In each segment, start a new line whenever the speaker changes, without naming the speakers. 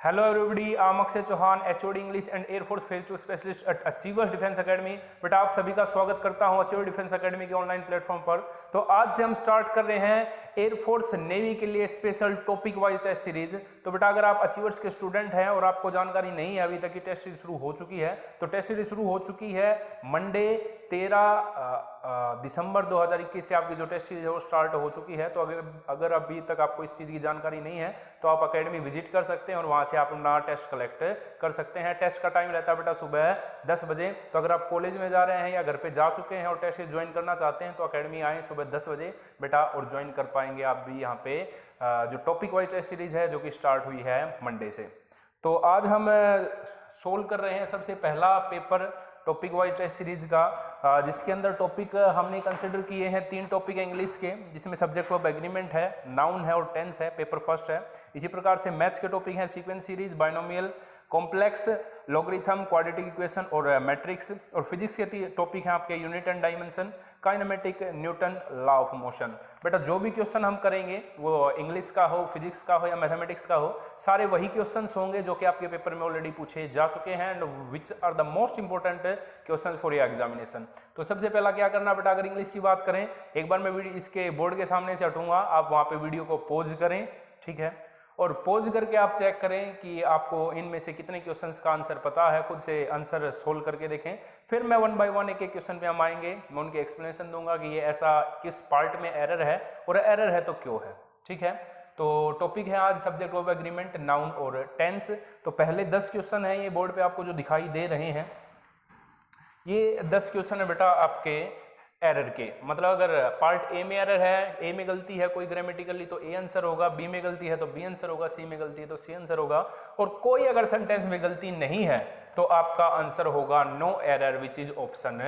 Hello everybody, I am Akshay Chauhan, HOD English and air force phase 2 specialist at achievers defence academy. बेटा आप सभी का स्वागत करता हूं अचीवर डिफेंस एकेडमी के ऑनलाइन प्लेटफॉर्म पर। तो आज से हम स्टार्ट कर रहे हैं एयरफोर्स नेवी के लिए special topic wise test series. तो बेटा अगर आप अचीवर्स के स्टूडेंट हैं और आपको जानकारी नहीं है अभी तक की टेस्ट सीरीज शुरू हो चुकी है, तो टेस्ट सीरीज शुरू हो चुकी है मंडे 13 दिसंबर 2021 से आपकी जो टेस्ट सीरीज है वो स्टार्ट हो चुकी है। तो अगर अभी तक आपको इस चीज़ की जानकारी नहीं है तो आप एकेडमी विजिट कर सकते हैं और वहाँ से आप अपना टेस्ट कलेक्ट कर सकते हैं। टेस्ट का टाइम रहता है बेटा सुबह 10 बजे। तो अगर आप कॉलेज में जा रहे हैं या घर पे जा चुके हैं और टेस्ट ज्वाइन करना चाहते हैं तो एकेडमी आएँ सुबह 10 बजे बेटा और ज्वाइन कर पाएंगे आप भी यहाँ पे जो टॉपिक वाइज टेस्ट सीरीज है जो कि स्टार्ट हुई है मंडे से। तो आज हम सोल्व कर रहे हैं सबसे पहला paper topic wise test series का, जिसके अंदर टॉपिक हमने कंसिडर किए हैं 3 टॉपिक है इंग्लिश के, जिसमें सब्जेक्ट वर्ब एग्रीमेंट है, नाउन है और टेंस है, पेपर फर्स्ट है। इसी प्रकार से मैथ्स के टॉपिक हैं sequence series, binomial, complex, logarithm, quadratic equation और मैट्रिक्स। और फिजिक्स के टॉपिक हैं आपके unit and dimension, kinematic, Newton, law of motion. बेटा जो भी क्वेश्चन हम करेंगे वो इंग्लिश का हो, फिजिक्स का हो या मैथमेटिक्स का हो, सारे वही क्वेश्चंस होंगे जो कि आपके पेपर में ऑलरेडी पूछे जा चुके हैं and which are the most important question for your examination. तो सबसे पहला क्या करना बेटा, अगर इंग्लिश की बात करें, एक बार मैं वीडियो इसके बोर्ड के सामने से हटूंगा, आप वहां पे वीडियो को पॉज करें, ठीक है, और पॉज करके आप चेक करें कि आपको इनमें से कितने क्वेश्चंस का आंसर पता है। खुद से आंसर सोल्व करके देखें, फिर मैं 1 बाय 1 एक एक क्वेश्चन पे हम आएंगे, मैं उनकी एक्सप्लेनेशन दूंगा कि ये ऐसा किस पार्ट में एरर है और एरर है तो क्यों है, ठीक है। तो टॉपिक है आज सब्जेक्ट वर्ब एग्रीमेंट, नाउन और टेंस। तो पहले 10 क्वेश्चन है ये बोर्ड पे आपको जो दिखाई दे रहे हैं, ये 10 क्वेश्चन है बेटा आपके एरर के। मतलब अगर पार्ट ए में एरर है, ए में गलती है कोई ग्रामेटिकली तो ए आंसर होगा, बी में गलती है तो बी आंसर होगा, सी में गलती है तो सी आंसर होगा, और कोई अगर सेंटेंस में गलती नहीं है तो आपका आंसर होगा no error, which is option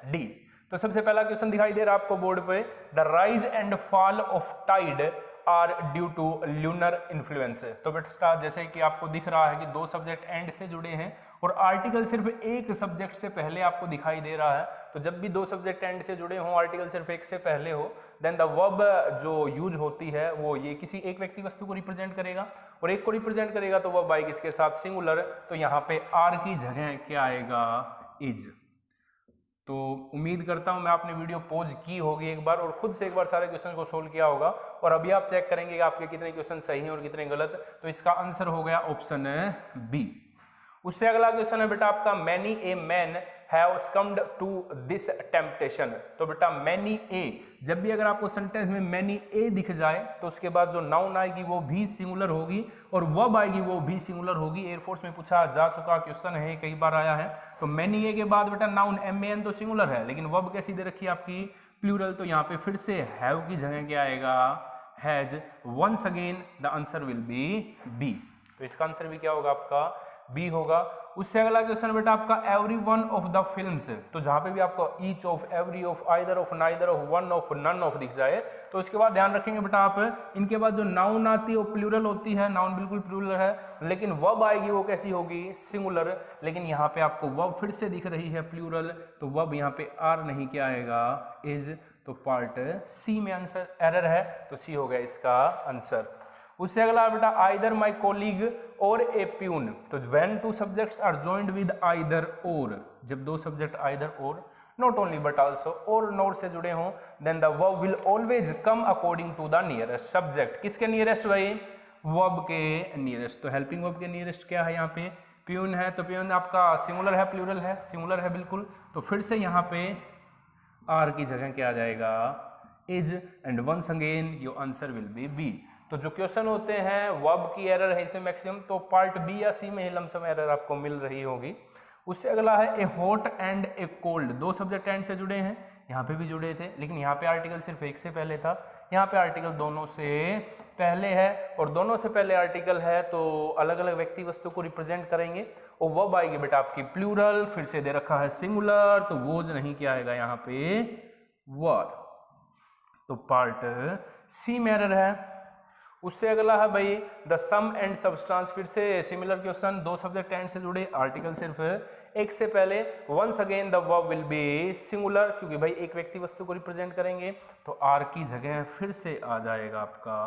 D. तो सबसे पहला क्वेश्चन दिखाई दे रहा है आपको बोर्ड पे, the rise and fall of tide are due to lunar influence. तो बेटा जैसे कि आपको दिख रहा है कि 2 सब्जेक्ट एंड से जुड़े हैं और आर्टिकल सिर्फ एक सब्जेक्ट से पहले आपको दिखाई दे रहा है। तो जब भी 2 सब्जेक्ट एंड से जुड़े हों, आर्टिकल सिर्फ एक से पहले हो, देन द वर्ब जो यूज होती है वो ये किसी एक व्यक्ति वस्तु को रिप्रेजेंट करेगा और एक को रिप्रेजेंट करेगा तो वर्ब आएगी इसके साथ सिंगुलर। तो यहाँ पे आर की जगह क्या आएगा, इज। तो उम्मीद करता हूं मैं आपने वीडियो पॉज की होगी एक बार और खुद से एक बार सारे क्वेश्चन को सोल्व किया होगा और अभी आप चेक करेंगे कि आपके कितने क्वेश्चन सही हैं और कितने गलत। तो इसका आंसर हो गया ऑप्शन बी। उससे अगला क्वेश्चन है बेटा आपका, many a man have succumbed to this temptation. तो बेटा मैनी ए, जब भी अगर आपको सेंटेंस में मैनी ए दिख जाए तो उसके बाद जो नाउन आएगी वो भी सिंगुलर होगी और वर्ब आएगी वो भी सिंगुलर होगी। एयरफोर्स में पूछा जा चुका क्वेश्चन है, कई बार आया है। तो मैनी ए के बाद बेटा नाउन MAN तो सिंगुलर है, लेकिन वर्ब कैसी दे रखी है आपकी, प्लूरल। तो यहाँ पे फिर से हैव की जगह क्या आएगा, has. Once again the answer will be B. तो इसका आंसर भी क्या होगा आपका, बी होगा। उससे अगला क्वेश्चन बेटा आपका, every one of the films. तो जहां पे भी आपको each of, every of, either of, neither of, one of, none of दिख जाए तो उसके बाद ध्यान रखेंगे बेटा आप, इनके बाद जो नाउन आती है वो प्लूरल होती है, नाउन बिल्कुल प्लूरल है, लेकिन वर्ब आएगी वो कैसी होगी, सिंगुलर। लेकिन यहाँ पे आपको वर्ब फिर से दिख रही है प्लूरल, तो वर्ब यहाँ पे आर नहीं क्या आएगा, इज। तो पार्ट सी में आंसर एरर है, तो सी हो गया इसका आंसर। उससे अगला बेटा, either my colleague or a peon. तो when 2 subjects are joined with either or, जब 2 subject either or, not only but also, or nor से जुड़े हों, then the verb will always come according to the nearest subject. किसके nearest भाई, verb के nearest. तो helping verb के nearest क्या है यहाँ पे, प्यून है। तो प्यून आपका सिंगुलर है, प्लूरल है, सिंगुलर है बिल्कुल। तो फिर से यहाँ पे आर की जगह क्या आ जाएगा, is. And once again your answer will be B. तो जो क्वेश्चन होते हैं वर्ब की एरर है इसमें मैक्सिमम, तो पार्ट बी या सी में ही लमसम एरर आपको मिल रही होगी। उससे अगला है, ए hot and A cold. 2 subject and से जुड़े हैं, यहाँ पे भी जुड़े थे, लेकिन यहाँ पे आर्टिकल सिर्फ एक से पहले था, यहाँ पे आर्टिकल दोनों से पहले है। और दोनों से पहले आर्टिकल है तो अलग अलग व्यक्ति वस्तु को रिप्रेजेंट करेंगे और वर्ब आएगी बेटा आपकी प्लूरल, फिर से दे रखा है सिंगुलर, तो वो जो नहीं क्या आएगा यहाँ पे, वर। तो पार्ट सी में एरर है। उससे अगला है भाई, द सम एंड सब्सटेंस। फिर से सिमिलर क्वेश्चन, 2 सब्जेक्ट एंड से जुड़े, आर्टिकल सिर्फ एक से पहले, once again the verb will be singular, क्योंकि भाई एक व्यक्ति वस्तु को रिप्रेजेंट करेंगे, तो आर की जगह फिर से आ जाएगा आपका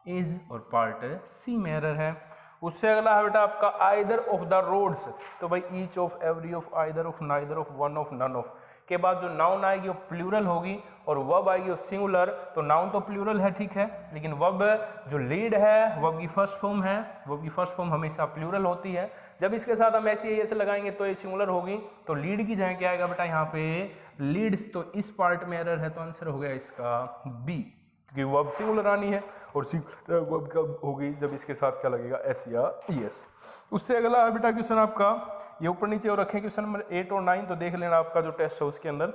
इज और पार्ट सी में एरर है। उससे अगला है बेटा आपका आइदर ऑफ द रोड्स, तो भाई each of, every of, either of, neither of, one of, none of के बाद जो नाउन आएगी वो प्लूरल होगी और वर्ब आएगी वो सिंगुलर। तो नाउन तो प्लूरल है, ठीक है, लेकिन वर्ब जो लीड है वर्ब की फर्स्ट फॉर्म है, वर्ब की फर्स्ट फॉर्म हमेशा प्लूरल होती है। जब इसके साथ हम ऐसे लगाएंगे तो ये सिंगुलर होगी, तो लीड की जगह क्या आएगा बेटा यहाँ पे लीड्स। तो इस पार्ट में एरर है, तो आंसर हो गया इसका बी, क्योंकि वर्ब सिंगुलर आनी है और सिंगुलर वर्ब कब होगी जब इसके साथ क्या लगेगा एस या ईएस। उससे अगला है बेटा क्वेश्चन आपका, ये ऊपर नीचे और रखें क्वेश्चन नंबर 8 और 9, तो देख लेना आपका जो टेस्ट है उसके अंदर।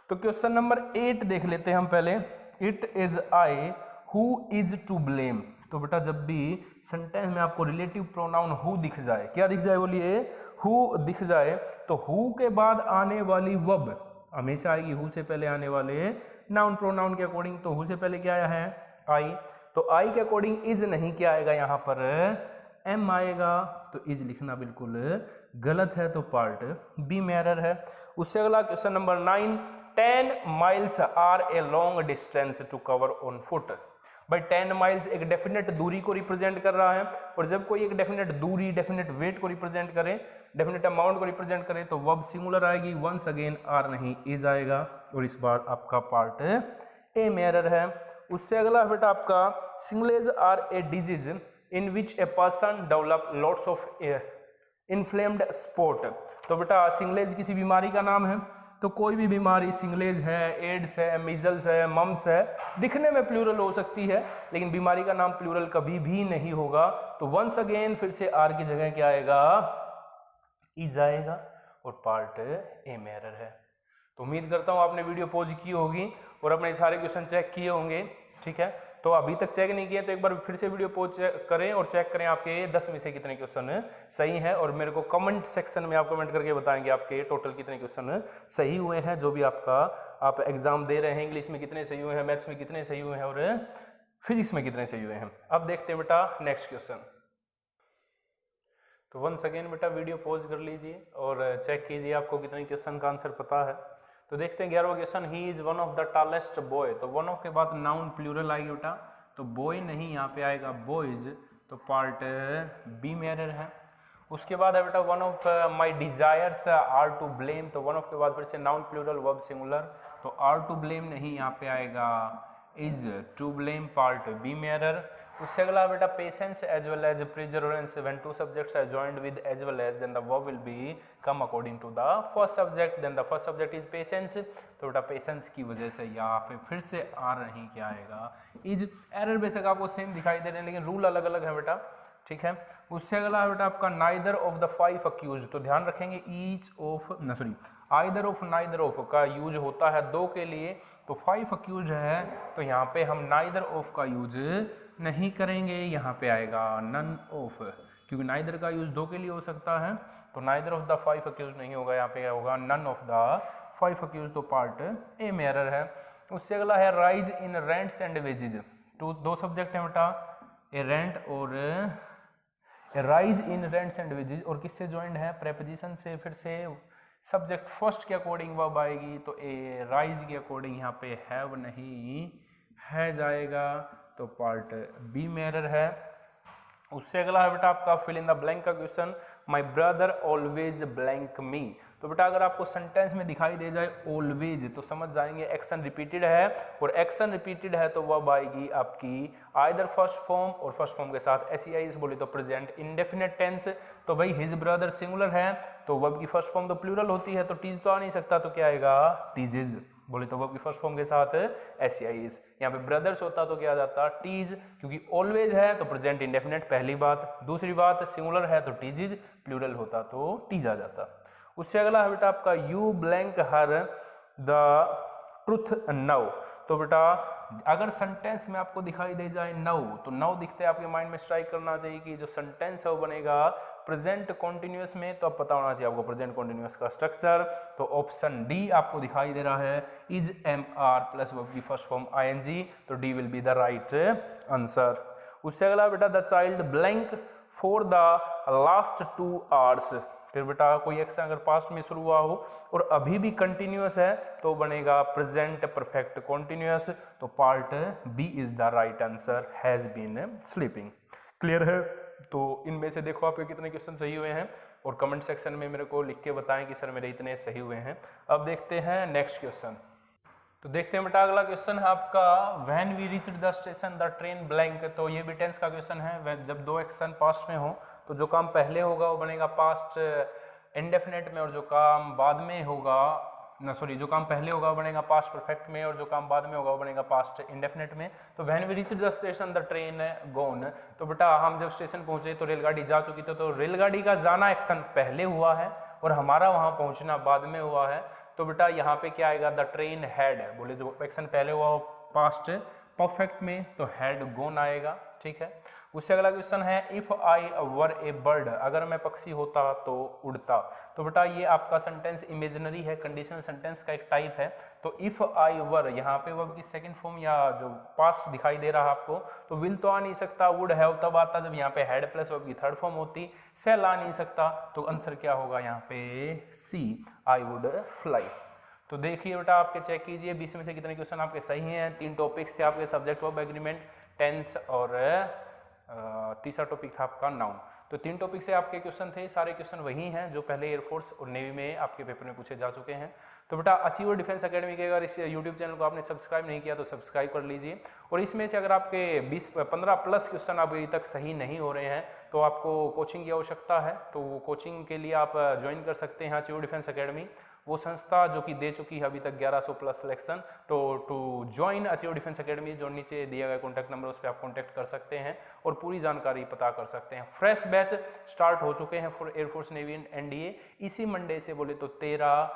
तो क्वेश्चन नंबर 8 देख लेते हैं हम पहले। It is I who is to blame. तो बेटा जब भी सेंटेंस में आपको रिलेटिव प्रोनाउन हु दिख जाए, क्या दिख जाए बोलिए, हु दिख जाए, तो हु के बाद आने वाली वर्ब हमेशा आएगी हु से पहले आने वाले नाउन प्रोनाउन के अकॉर्डिंग। तो हु से पहले क्या आया है आई, तो आई के अकॉर्डिंग इज नहीं, क्या आएगा यहाँ पर एम आएगा, तो इज लिखना बिल्कुल गलत है, तो पार्ट बी में एरर है। उससे अगला question number 9, 10 miles are a long distance to cover on foot. भाई 10 माइल्स एक डेफिनेट दूरी को रिप्रेजेंट कर रहा है, और जब कोई एक डेफिनेट दूरी, डेफिनेट वेट को रिप्रेजेंट करे, डेफिनेट अमाउंट को रिप्रेजेंट करे, तो वर्ब सिंगुलर आएगी, वंस अगेन आर नहीं इज आएगा, और इस बार आपका पार्ट ए में एरर है। उससे अगला बेटा आपका shingles are a disease in which a person develop lots of inflamed spot. तो बेटा सिंगलेज किसी बीमारी का नाम है, तो कोई भी बीमारी, सिंगलेज है, एड्स है, मीजल्स है, मम्स है, दिखने में प्लूरल हो सकती है, लेकिन बीमारी का नाम प्लूरल कभी भी नहीं होगा। तो वंस अगेन फिर से आर की जगह क्या आएगा, इज आएगा, और पार्ट ए में एरर है। तो उम्मीद करता हूँ आपने वीडियो पॉज की होगी और अपने सारे क्वेश्चन चेक किए होंगे, ठीक है। तो अभी तक चेक नहीं किए तो एक बार फिर से वीडियो पॉज करें और चेक करें आपके 10 में से कितने क्वेश्चन सही हैं, और मेरे को कमेंट सेक्शन में आप कमेंट करके बताएंगे आपके टोटल कितने क्वेश्चन सही हुए हैं, जो भी आपका आप एग्जाम दे रहे हैं। इंग्लिश में कितने सही हुए हैं, मैथ्स में कितने सही हुए हैं, और फिजिक्स में कितने सही हुए हैं। अब देखते हैं बेटा नेक्स्ट क्वेश्चन। तो वंस अगेन बेटा वीडियो पॉज कर लीजिए और चेक कीजिए आपको कितने क्वेश्चन का आंसर पता है। तो देखते हैं 11वां question, he is one of the tallest boy. तो वन ऑफ के बाद नाउन प्लूरल आएगी बेटा, तो बॉय नहीं, यहाँ पे आएगा बॉयज, तो पार्ट बी में एरर है। उसके बाद है बेटा one of my desires are to blame. तो वन ऑफ के बाद फिर से नाउन प्लूरल वर्ब सिंगुलर, तो आर टू ब्लेम नहीं, यहाँ पे आएगा is to blame, part B में एरर। उससे अगला बेटा patience as well as perseverance when two subjects are joined with as well as, then the verb will be come according to the first subject, then the first subject is patience. तो बेटा patience की वजह से यहाँ पे फिर से are नहीं, क्या आएगा इज। एरर बेशक आपको सेम दिखाई दे रहे हैं, लेकिन रूल अलग अलग है बेटा, ठीक है। उससे अगला है बेटा आपका नाइदर ऑफ द 5 अक्यूज। तो ध्यान रखेंगे each of either of neither of का यूज होता है 2 के लिए, तो 5 अक्यूज है, तो यहाँ पे हम नाइदर ऑफ का यूज नहीं करेंगे, यहाँ पे आएगा नन ऑफ, क्योंकि नाइदर का यूज 2 के लिए हो सकता है, तो नाइदर ऑफ द 5 अक्यूज नहीं होगा, यहाँ पे क्या होगा नन ऑफ द 5 अक्यूज, तो पार्ट ए में एरर है। उससे अगला है rise in rents and wages. तो 2 सब्जेक्ट है बेटा, a rent or rise in rents and wages, और किससे ज्वाइंट है, प्रेपोजिशन से। फिर से सब्जेक्ट फर्स्ट के अकॉर्डिंग वर्ब आएगी, तो ए राइज के अकॉर्डिंग यहाँ पे हैव नहीं है जाएगा, तो पार्ट बी में एरर है। उससे अगला है बेटा आपका फिल इन द ब्लैंक का question, my brother always blank me. तो बेटा अगर आपको सेंटेंस में दिखाई दे जाए ऑलवेज, तो समझ जाएंगे एक्शन रिपीटेड है, और एक्शन रिपीटेड है तो वर्ब आएगी आपकी आइदर फर्स्ट फॉर्म, और फर्स्ट फॉर्म के साथ एस बोले तो प्रेजेंट इंडेफिनिट टेंस। तो भाई हिज ब्रदर सिंगुलर है, तो वर्ब की फर्स्ट फॉर्म तो प्लूरल होती है, तो टीज तो आ नहीं सकता, तो क्या आएगा टीजेज बोले तो वर्ब की फर्स्ट फॉर्म के साथ एस। यहाँ पे ब्रदर्स होता तो क्या आ जाता टीज, क्योंकि ऑलवेज है तो प्रेजेंट इंडेफिनिट, पहली बात। दूसरी बात सिंगुलर है तो टीजिज, प्लूरल होता तो टीज आ जाता। उससे अगला है बेटा आपका you blank her the truth now. तो बेटा अगर सेंटेंस में आपको दिखाई दे जाए नाउ, तो नाउ दिखते आपके माइंड में स्ट्राइक करना चाहिए कि जो सेंटेंस है वो बनेगा प्रेजेंट कॉन्टिन्यूअस में, तो अब पता होना चाहिए आपको प्रेजेंट कॉन्टिन्यूअस का स्ट्रक्चर। तो ऑप्शन डी आपको दिखाई दे रहा है, is am are plus verb की फर्स्ट फॉर्म आईएनजी, तो D will be the right answer. उससे अगला बेटा the child blank for the last 2 hours. फिर बेटा कोई एक्शन अगर पास्ट में शुरू हुआ हो और अभी भी कंटिन्यूअस है तो बनेगा प्रेजेंट परफेक्ट कॉन्टिन्यूअस, तो part B is the right answer, has been sleeping. Clear है, तो इनमें से देखो आपके कितने क्वेश्चन सही हुए हैं और कमेंट सेक्शन में मेरे को लिख के बताएं कि सर मेरे इतने सही हुए हैं। अब देखते हैं नेक्स्ट क्वेश्चन। तो देखते हैं बेटा अगला क्वेश्चन है आपका when we reached the station the train blank. तो ये भी टेंस का क्वेश्चन है। जब दो एक्शन पास्ट में हो तो जो काम पहले होगा वो बनेगा पास्ट इंडेफिनेट में, और जो काम बाद में होगा जो काम पहले होगा वो बनेगा पास्ट परफेक्ट में, और जो काम बाद में होगा वो बनेगा पास्ट इंडेफिनेट में। तो when we reached the station the train gone. तो बेटा हम जब स्टेशन पहुंचे तो रेलगाड़ी जा चुकी थी, तो रेलगाड़ी का जाना एक्शन पहले हुआ है और हमारा वहां पहुंचना बाद में हुआ है। तो बेटा यहाँ पे क्या आएगा, द ट्रेन हैड, बोले जो एक्शन पहले हुआ वो पास्ट परफेक्ट में, तो हैड गोन आएगा। ठीक है। उससे अगला क्वेश्चन है if I were A bird, अगर मैं पक्षी होता तो उड़ता। तो बेटा ये आपका सेंटेंस इमेजिनरी है, कंडीशनल सेंटेंस का एक टाइप है। तो इफ आई वर, यहाँ पे वर्ब की सेकंड फॉर्म या जो पास्ट दिखाई दे रहा है आपको, तो विल तो आ नहीं सकता, वुड हैव तब आता जब यहाँ पे हैड प्लस वर्ब की थर्ड फॉर्म होती, सेल आ नहीं सकता, तो आंसर क्या होगा यहाँ पे सी, आई वुड फ्लाई। तो देखिए बेटा आपके चेक कीजिए 20 में से कितने क्वेश्चन आपके सही हैं। 3 टॉपिक्स थे आपके, सब्जेक्ट वर्ब एग्रीमेंट, टेंस और तीसरा टॉपिक था आपका नाउन। तो 3 टॉपिक से आपके क्वेश्चन थे, सारे क्वेश्चन वही हैं जो पहले एयरफोर्स और नेवी में आपके पेपर में पूछे जा चुके हैं। तो बेटा अचीवर डिफेंस एकेडमी के अगर इस यूट्यूब चैनल को आपने सब्सक्राइब नहीं किया तो सब्सक्राइब कर लीजिए, और इसमें से अगर आपके 15 प्लस क्वेश्चन अभी तक सही नहीं हो रहे हैं तो आपको कोचिंग की आवश्यकता है। तो कोचिंग के लिए आप ज्वाइन कर सकते हैं अचीवर डिफेंस एकेडमी, वो संस्था जो कि दे चुकी है अभी तक 1100 प्लस सिलेक्शन। तो to join achiever defence academy, जो नीचे दिया गया कॉन्टैक्ट नंबर उस पर आप कॉन्टैक्ट कर सकते हैं और पूरी जानकारी पता कर सकते हैं। फ्रेश बैच स्टार्ट हो चुके हैं for air force navy and NDA, इसी मंडे से बोले तो 13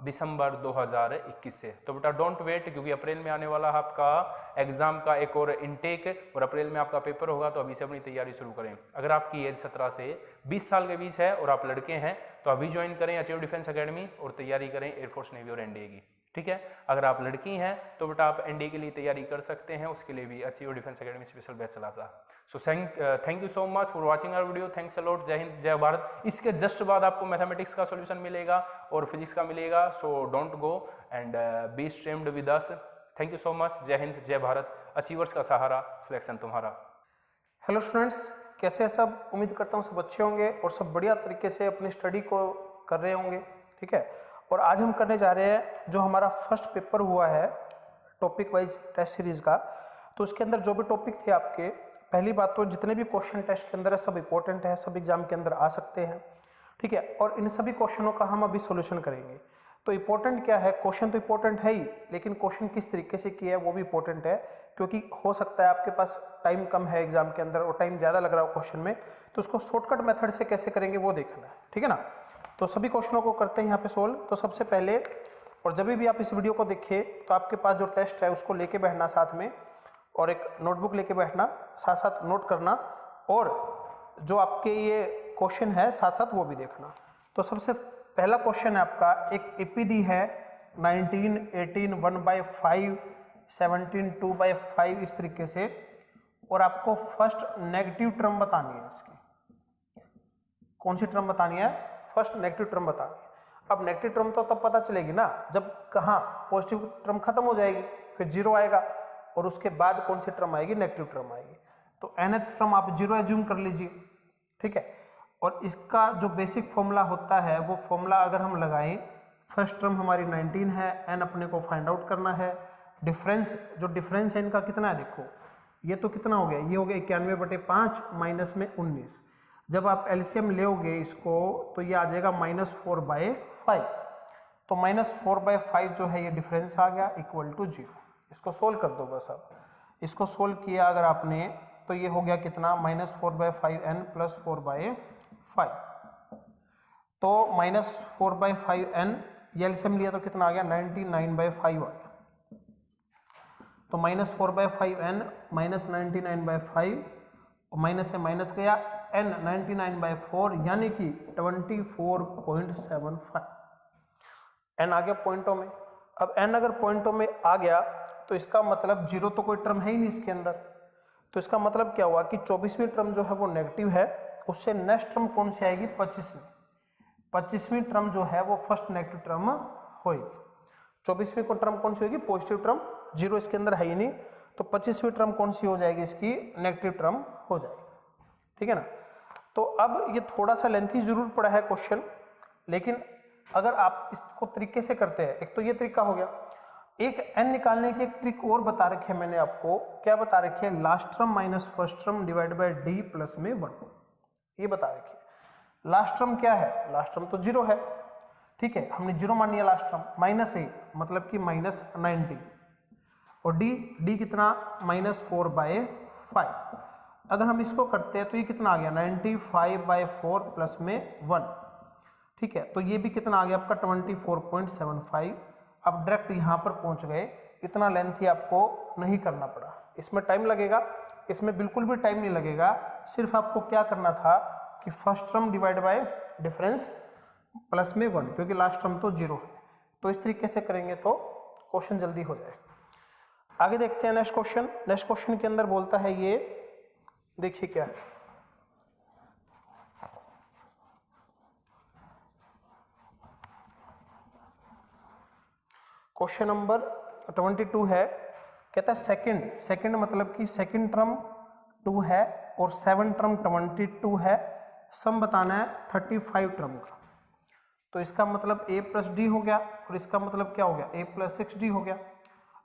दिसंबर 2021 से। तो बेटा डोंट वेट, क्योंकि अप्रैल में आने वाला है आपका एग्जाम का एक और इनटेक, और अप्रैल में आपका पेपर होगा, तो अभी से अपनी तैयारी शुरू करें। अगर आपकी एज 17 से 20 साल के बीच है और आप लड़के हैं तो अभी ज्वाइन करें अचीवर डिफेंस एकेडमी और तैयारी करें एयरफोर्स नेवी और एनडीए की। ठीक है। अगर आप लड़की हैं तो बेटा आप एनडीए के लिए तैयारी कर सकते हैं, उसके लिए भी achiever defence academy special batch चला था। So thank you so much for watching our video, thanks a lot. जय हिंद जय भारत। इसके जस्ट बाद आपको मैथमेटिक्स का सॉल्यूशन मिलेगा और फिजिक्स का मिलेगा, so don't go and be streamed with us. Thank you so much. जय हिंद जय भारत। अचीवर्स का सहारा, सिलेक्शन तुम्हारा।
हेलो स्टूडेंट्स, कैसे हैं सब? उम्मीद करता हूँ सब अच्छे होंगे और सब बढ़िया तरीके से अपनी स्टडी को कर रहे होंगे। ठीक है। और आज हम करने जा रहे हैं जो हमारा फर्स्ट पेपर हुआ है टॉपिक वाइज टेस्ट सीरीज का। तो उसके अंदर जो भी टॉपिक थे आपके, पहली बात तो जितने भी क्वेश्चन टेस्ट के अंदर है सब इंपॉर्टेंट है, सब एग्जाम के अंदर आ सकते हैं। ठीक है। और इन सभी क्वेश्चनों का हम अभी सॉल्यूशन करेंगे। तो इंपॉर्टेंट क्या है, क्वेश्चन तो इंपॉर्टेंट है ही, लेकिन क्वेश्चन किस तरीके से किया है वो भी इंपॉर्टेंट है, क्योंकि हो सकता है आपके पास टाइम कम है एग्जाम के अंदर और टाइम ज़्यादा लग रहा हो क्वेश्चन में, तो उसको शॉर्टकट मेथड से कैसे करेंगे वो देखना है। ठीक है ना। तो सभी क्वेश्चनों को करते हैं यहाँ पे सोल्व। तो सबसे पहले, और जब भी आप इस वीडियो को देखें तो आपके पास जो टेस्ट है उसको लेके बैठना साथ में, और एक नोटबुक लेके बैठना, साथ साथ नोट करना, और जो आपके ये क्वेश्चन है साथ साथ वो भी देखना। तो सबसे पहला क्वेश्चन है आपका, एक एपी दी है 19, 18, 1/5, 17, 2/5 इस तरीके से, और आपको फर्स्ट नेगेटिव टर्म बतानी है इसकी। कौन सी टर्म बतानी है? फर्स्ट नेगेटिव टर्म बतानी है। अब नेगेटिव टर्म तो तब पता चलेगी ना जब कहाँ पॉजिटिव टर्म खत्म हो जाएगी, फिर 0 आएगा, और उसके बाद कौन सी टर्म आएगी? नेगेटिव टर्म आएगी। तो nth टर्म आप 0 एज्यूम कर लीजिए। ठीक है। और इसका जो बेसिक फॉर्मूला होता है वो फॉर्मूला अगर हम लगाएं, फर्स्ट टर्म हमारी 19 है, n अपने को फाइंड आउट करना है। डिफरेंस, जो डिफरेंस है इनका कितना है, देखो ये तो कितना हो गया, ये हो गया 91/5 माइनस में 19। जब आप एलसीएम लोगे इसको तो ये आ जाएगा -4/5। तो -4/5 जो है ये डिफरेंस आ गया इक्वल टू 0। इसको सोल्व कर दो बस। अब इसको सोल्व किया अगर आपने तो ये हो गया कितना, -4/5n + 4/5। तो -4/5n ये एलसीएम लिया तो कितना आ गया, 99/5 आ गया। तो -4/5n -99/5, और माइनस से माइनस गया, n 99/4 यानी कि 24.75। n आ गया पॉइंटों में। अब n अगर पॉइंटों में आ गया तो इसका मतलब 0 तो कोई टर्म है ही नहीं इसके अंदर। तो इसका मतलब क्या हुआ कि 24वीं टर्म जो है वो नेगेटिव है, उससे नेक्स्ट टर्म कौन सी आएगी? 25वीं टर्म जो है वो फर्स्ट नेगेटिव टर्म होगी। 24वीं को टर्म कौन सी होगी? Positive term. 0 इसके अंदर है ही नहीं, तो 25वीं टर्म कौन सी हो जाएगी? इसकी नेगेटिव टर्म हो जाएगी। ठीक है ना। तो अब ये थोड़ा सा लेंथी जरूर पड़ा है क्वेश्चन, लेकिन अगर आप इसको तरीके से करते हैं, एक तो ये तरीका हो गया, एक n निकालने की एक ट्रिक और बता रखी है मैंने आपको। क्या बता रखी है? Last term minus first term divide by d plus में 1, ये बता रखी है। लास्ट टर्म क्या है? लास्ट टर्म तो 0 है, ठीक है, हमने 0 मान लिया लास्ट टर्म, माइनस a मतलब कि माइनस 90, और d कितना? माइनस 4/5। अगर हम इसको करते हैं तो ये कितना आ गया? 95/4 प्लस में 1, ठीक है, तो ये भी कितना आ गया आपका? 24.75। अब डायरेक्ट यहाँ पर पहुँच गए, इतना लेंथ ही आपको नहीं करना पड़ा। इसमें टाइम लगेगा, इसमें बिल्कुल भी टाइम नहीं लगेगा, सिर्फ आपको क्या करना था कि first term divide by difference plus में 1, क्योंकि लास्ट टर्म तो 0 है। तो इस तरीके से करेंगे तो क्वेश्चन जल्दी हो जाए। आगे देखते हैं नेक्स्ट क्वेश्चन। नेक्स्ट क्वेश्चन के अंदर बोलता है ये, देखिए क्या है, क्वेश्चन नंबर 22 है। कहता है सेकंड मतलब कि सेकंड टर्म 2 है और 7 टर्म 22 है, सम बताना है 35 टर्म का। तो इसका मतलब a प्लस डी हो गया, और इसका मतलब क्या हो गया? a प्लस 6d हो गया।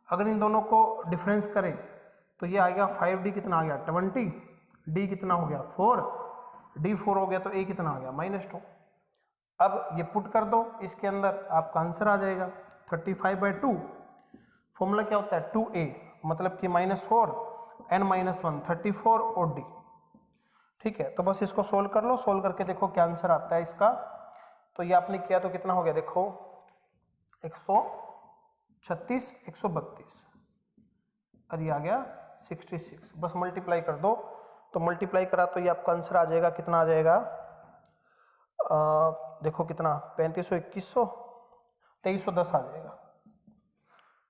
अगर इन दोनों को डिफरेंस करें तो ये आ गया 5d, कितना आ गया? 20, d कितना हो गया? 4, d 4 हो गया, तो a कितना आ गया? -2। अब ये पुट कर दो इसके अंदर, आपका आंसर आ जाएगा 35/2। फॉर्मूला क्या होता है? 2a मतलब कि -4 n - 1 34 और d, ठीक है। तो बस इसको सोल्व कर लो, सोल्व करके देखो क्या आंसर आता है इसका। तो ये आपने किया तो कितना हो गया? देखो 136, 132 और ये आ गया 66। बस मल्टीप्लाई कर दो, तो मल्टीप्लाई करा तो ये आपका आंसर आ जाएगा, कितना आ जाएगा? देखो कितना, 3500, 2100, 2310 आ जाएगा,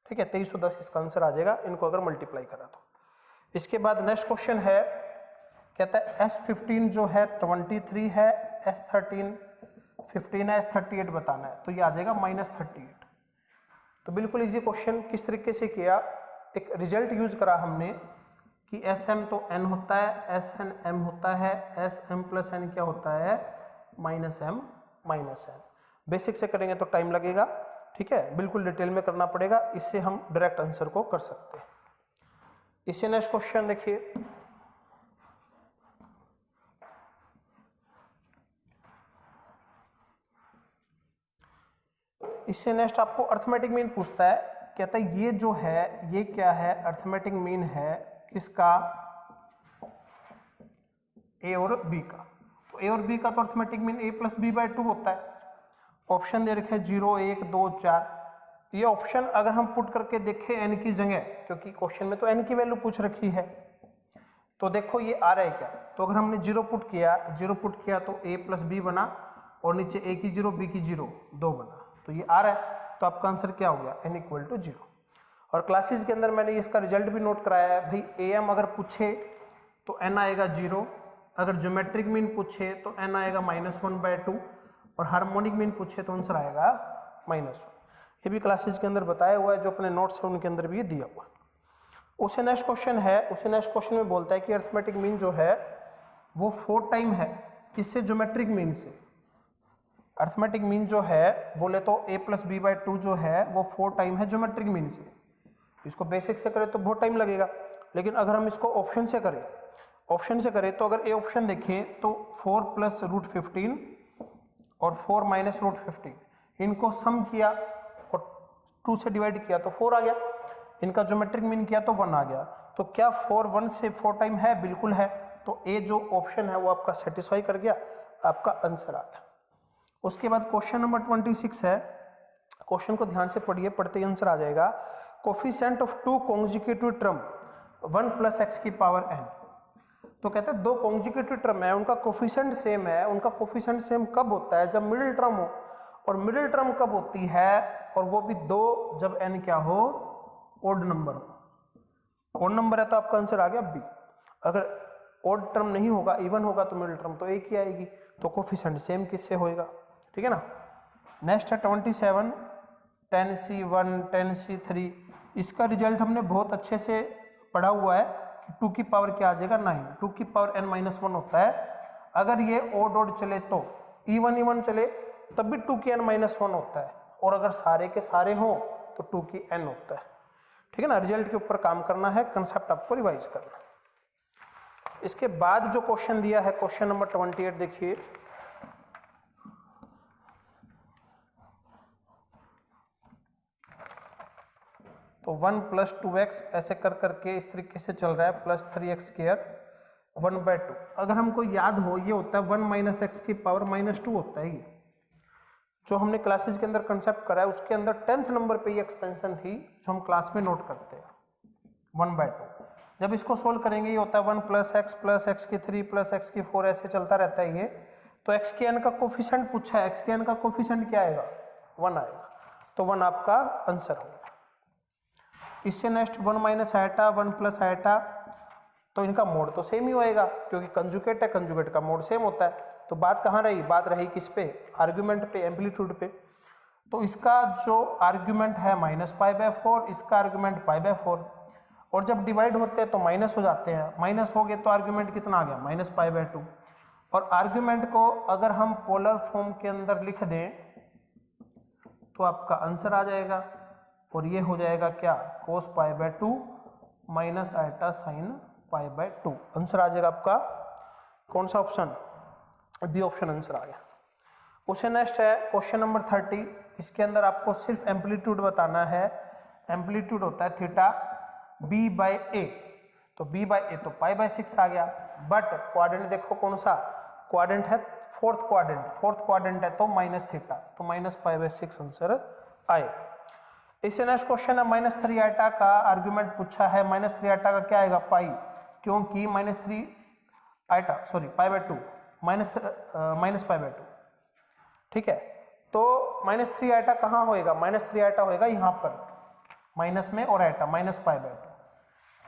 ठीक है, 2310 इसका आंसर आ जाएगा, इनको अगर मल्टीप्लाई करा तो। इसके बाद नेक्स्ट क्वेश्चन है, कहता है S15 जो है 23 है, S13 15 है, S38 बताना है, तो ये आ जाएगा -38। तो बिल्कुल इजी क्वेश्चन। किस तरीके से किया? एक रिजल्ट यूज करा हमने कि SM तो n होता है, SN m होता है, SM प्लस n क्या होता है? -m -n। बेसिक से करेंगे तो टाइम लगेगा, ठीक है, बिल्कुल डिटेल में करना पड़ेगा, इससे हम डायरेक्ट आंसर को कर सकते हैं। इससे नेक्स्ट क्वेश्चन देखिए, इससे नेक्स्ट आपको अर्थमेटिक मीन पूछता है। कहता है ये जो है ये क्या है? अर्थमेटिक मीन है किसका? ए और बी का। तो ए और बी का तो arithmetic mean a plus b/2 होता है। ऑप्शन दे रखे 0, 1, 2, 4। ये ऑप्शन अगर हम पुट करके देखें n की जगह, क्योंकि क्वेश्चन में तो n की वैल्यू पूछ रखी है, तो देखो ये आ रहा है क्या? तो अगर हमने 0 पुट किया तो a प्लस b बना, और नीचे a की 0 b की 0 2 बना, तो ये आ रहा है। तो आपका आंसर क्या हो गया? n = 0। और क्लासेस के अंदर मैंने इसका रिजल्ट भी नोट कराया है भाई। am अगर पूछे तो n आएगा 0, अगर ज्योमेट्रिक मीन पूछे तो n आएगा -1/2, और हार्मोनिक मीन पूछे तो आंसर आएगा -1। ये भी क्लासेस के अंदर बताया हुआ है, जो अपने नोट्स है उनके अंदर भी दिया हुआ है। उसे नेक्स्ट क्वेश्चन है, उसे नेक्स्ट क्वेश्चन में बोलता है कि अर्थमेटिक मीन जो है वो 4 टाइम है, किससे? ज्योमेट्रिक मीन से। अर्थमेटिक मीन जो है बोले तो a प्लस b/2 जो है वो 4 टाइम है ज्योमेट्रिक मीन से। इसको बेसिक से करें तो बहुत टाइम लगेगा, लेकिन अगर हम इसको ऑप्शन से करें तो अगर ए ऑप्शन देखें तो 4 + √15 और 4 - √15, इनको सम किया और 2 से डिवाइड किया तो 4 आ गया, इनका ज्योमेट्रिक मीन किया तो 1 आ गया। तो क्या 4 1 से 4 टाइम है? बिल्कुल है। तो ए जो ऑप्शन है वो आपका सेटिस्फाई कर गया, आपका आंसर आ गया। उसके बाद क्वेश्चन नंबर 26 है। क्वेश्चन को ध्यान से पढ़िए, पढ़ते ही आंसर आ जाएगा। Coefficient of 2 conjugative term 1 + x⁴n। तो कहते हैं 2 कॉन्जुगेटिव टर्म है, उनका कोफिशिएंट सेम है। उनका कोफिशिएंट सेम कब होता है? जब मिडिल टर्म हो। और मिडिल टर्म कब होती है? और वो भी 2 जब n क्या हो? ओड नंबर हो। ओड नंबर है तो आपका आंसर आ गया बी। अगर ओड टर्म नहीं होगा, इवन होगा, तो मिडिल टर्म तो एक ही आएगी। तो कोफिशिएंट सेम किससे होएगा? ठीक है ना। नेक्स्ट है 27 10c1 10c3। इसका रिजल्ट हमने बहुत अच्छे से पढ़ा हुआ है टू की पावर क्या आ जाएगा 9, टू की पावर n-1 होता है। अगर ये ओड ओड चले तो इवन चले तब भी टू की n-1 होता है, और अगर सारे के सारे हों तो टू की n होता है। ठीक है ना, रिजल्ट के ऊपर काम करना है, कंसेप्ट आपको रिवाइज करना है। इसके बाद जो क्वेश्चन दिया है क्वेश्चन नंबर 28 देखिए, तो 1 + 2x ऐसे कर करके इस तरीके से चल रहा है, प्लस 3x² 1/2। अगर हमको याद हो ये होता है 1 - x की पावर -2 होता है। ये जो हमने क्लासेस के अंदर कंसेप्ट करा है उसके अंदर 10th नंबर पे ये एक्सपेंशन थी जो हम क्लास में नोट करते हैं 1/2। जब इसको सोल्व करेंगे ये होता है 1 + x + x³ + x4 ऐसे चलता रहता है ये। तो x के n का कोफिशिएंट पूछा है, x के n का कोफिशिएंट क्या आएगा 1 आएगा, तो 1 आपका आंसर होगा। इससे नेक्स्ट 1 - आयटा 1 + आयटा, तो इनका मोड तो सेम ही होएगा क्योंकि कंजुगेट है, कंजुगेट का मोड सेम होता है। तो बात कहाँ रही, बात रही किस पे, आर्ग्यूमेंट पे, एम्पलीट्यूड पे। तो इसका जो आर्ग्यूमेंट है -π/4, इसका आर्ग्यूमेंट π/4, और जब डिवाइड होते हैं तो माइनस हो जाते हैं, माइनस हो गए तो आर्ग्यूमेंट कितना आ गया -π/2। और आर्ग्यूमेंट को अगर हम पोलर फॉर्म के अंदर लिख दें तो आपका आंसर आ जाएगा, और ये हो जाएगा क्या, cos π/2 - आयटा sin π/2। आंसर आ जाएगा आपका कौन सा ऑप्शन, बी ऑप्शन आंसर आ गया। उससे नेक्स्ट है क्वेश्चन नंबर 30। इसके अंदर आपको सिर्फ एम्पलीट्यूड बताना है। एम्पलीट्यूड होता है थीटा b/a, तो b/a तो π/6 आ गया, बट क्वाड्रेंट देखो कौन सा क्वाड्रेंट है, फोर्थ क्वाड्रेंट है तो -θ, तो -π/6 आंसर आएगा। इससे नेक्स्ट क्वेश्चन है -3 आयटा का आर्ग्यूमेंट पूछा है। -3 आयटा का क्या आएगा पाई, क्योंकि -3 आयटा सॉरी π/2 -π/2। ठीक है, तो -3 आयटा कहाँ होएगा, -3 आयटा होएगा यहाँ पर माइनस में, और आयटा -π/2।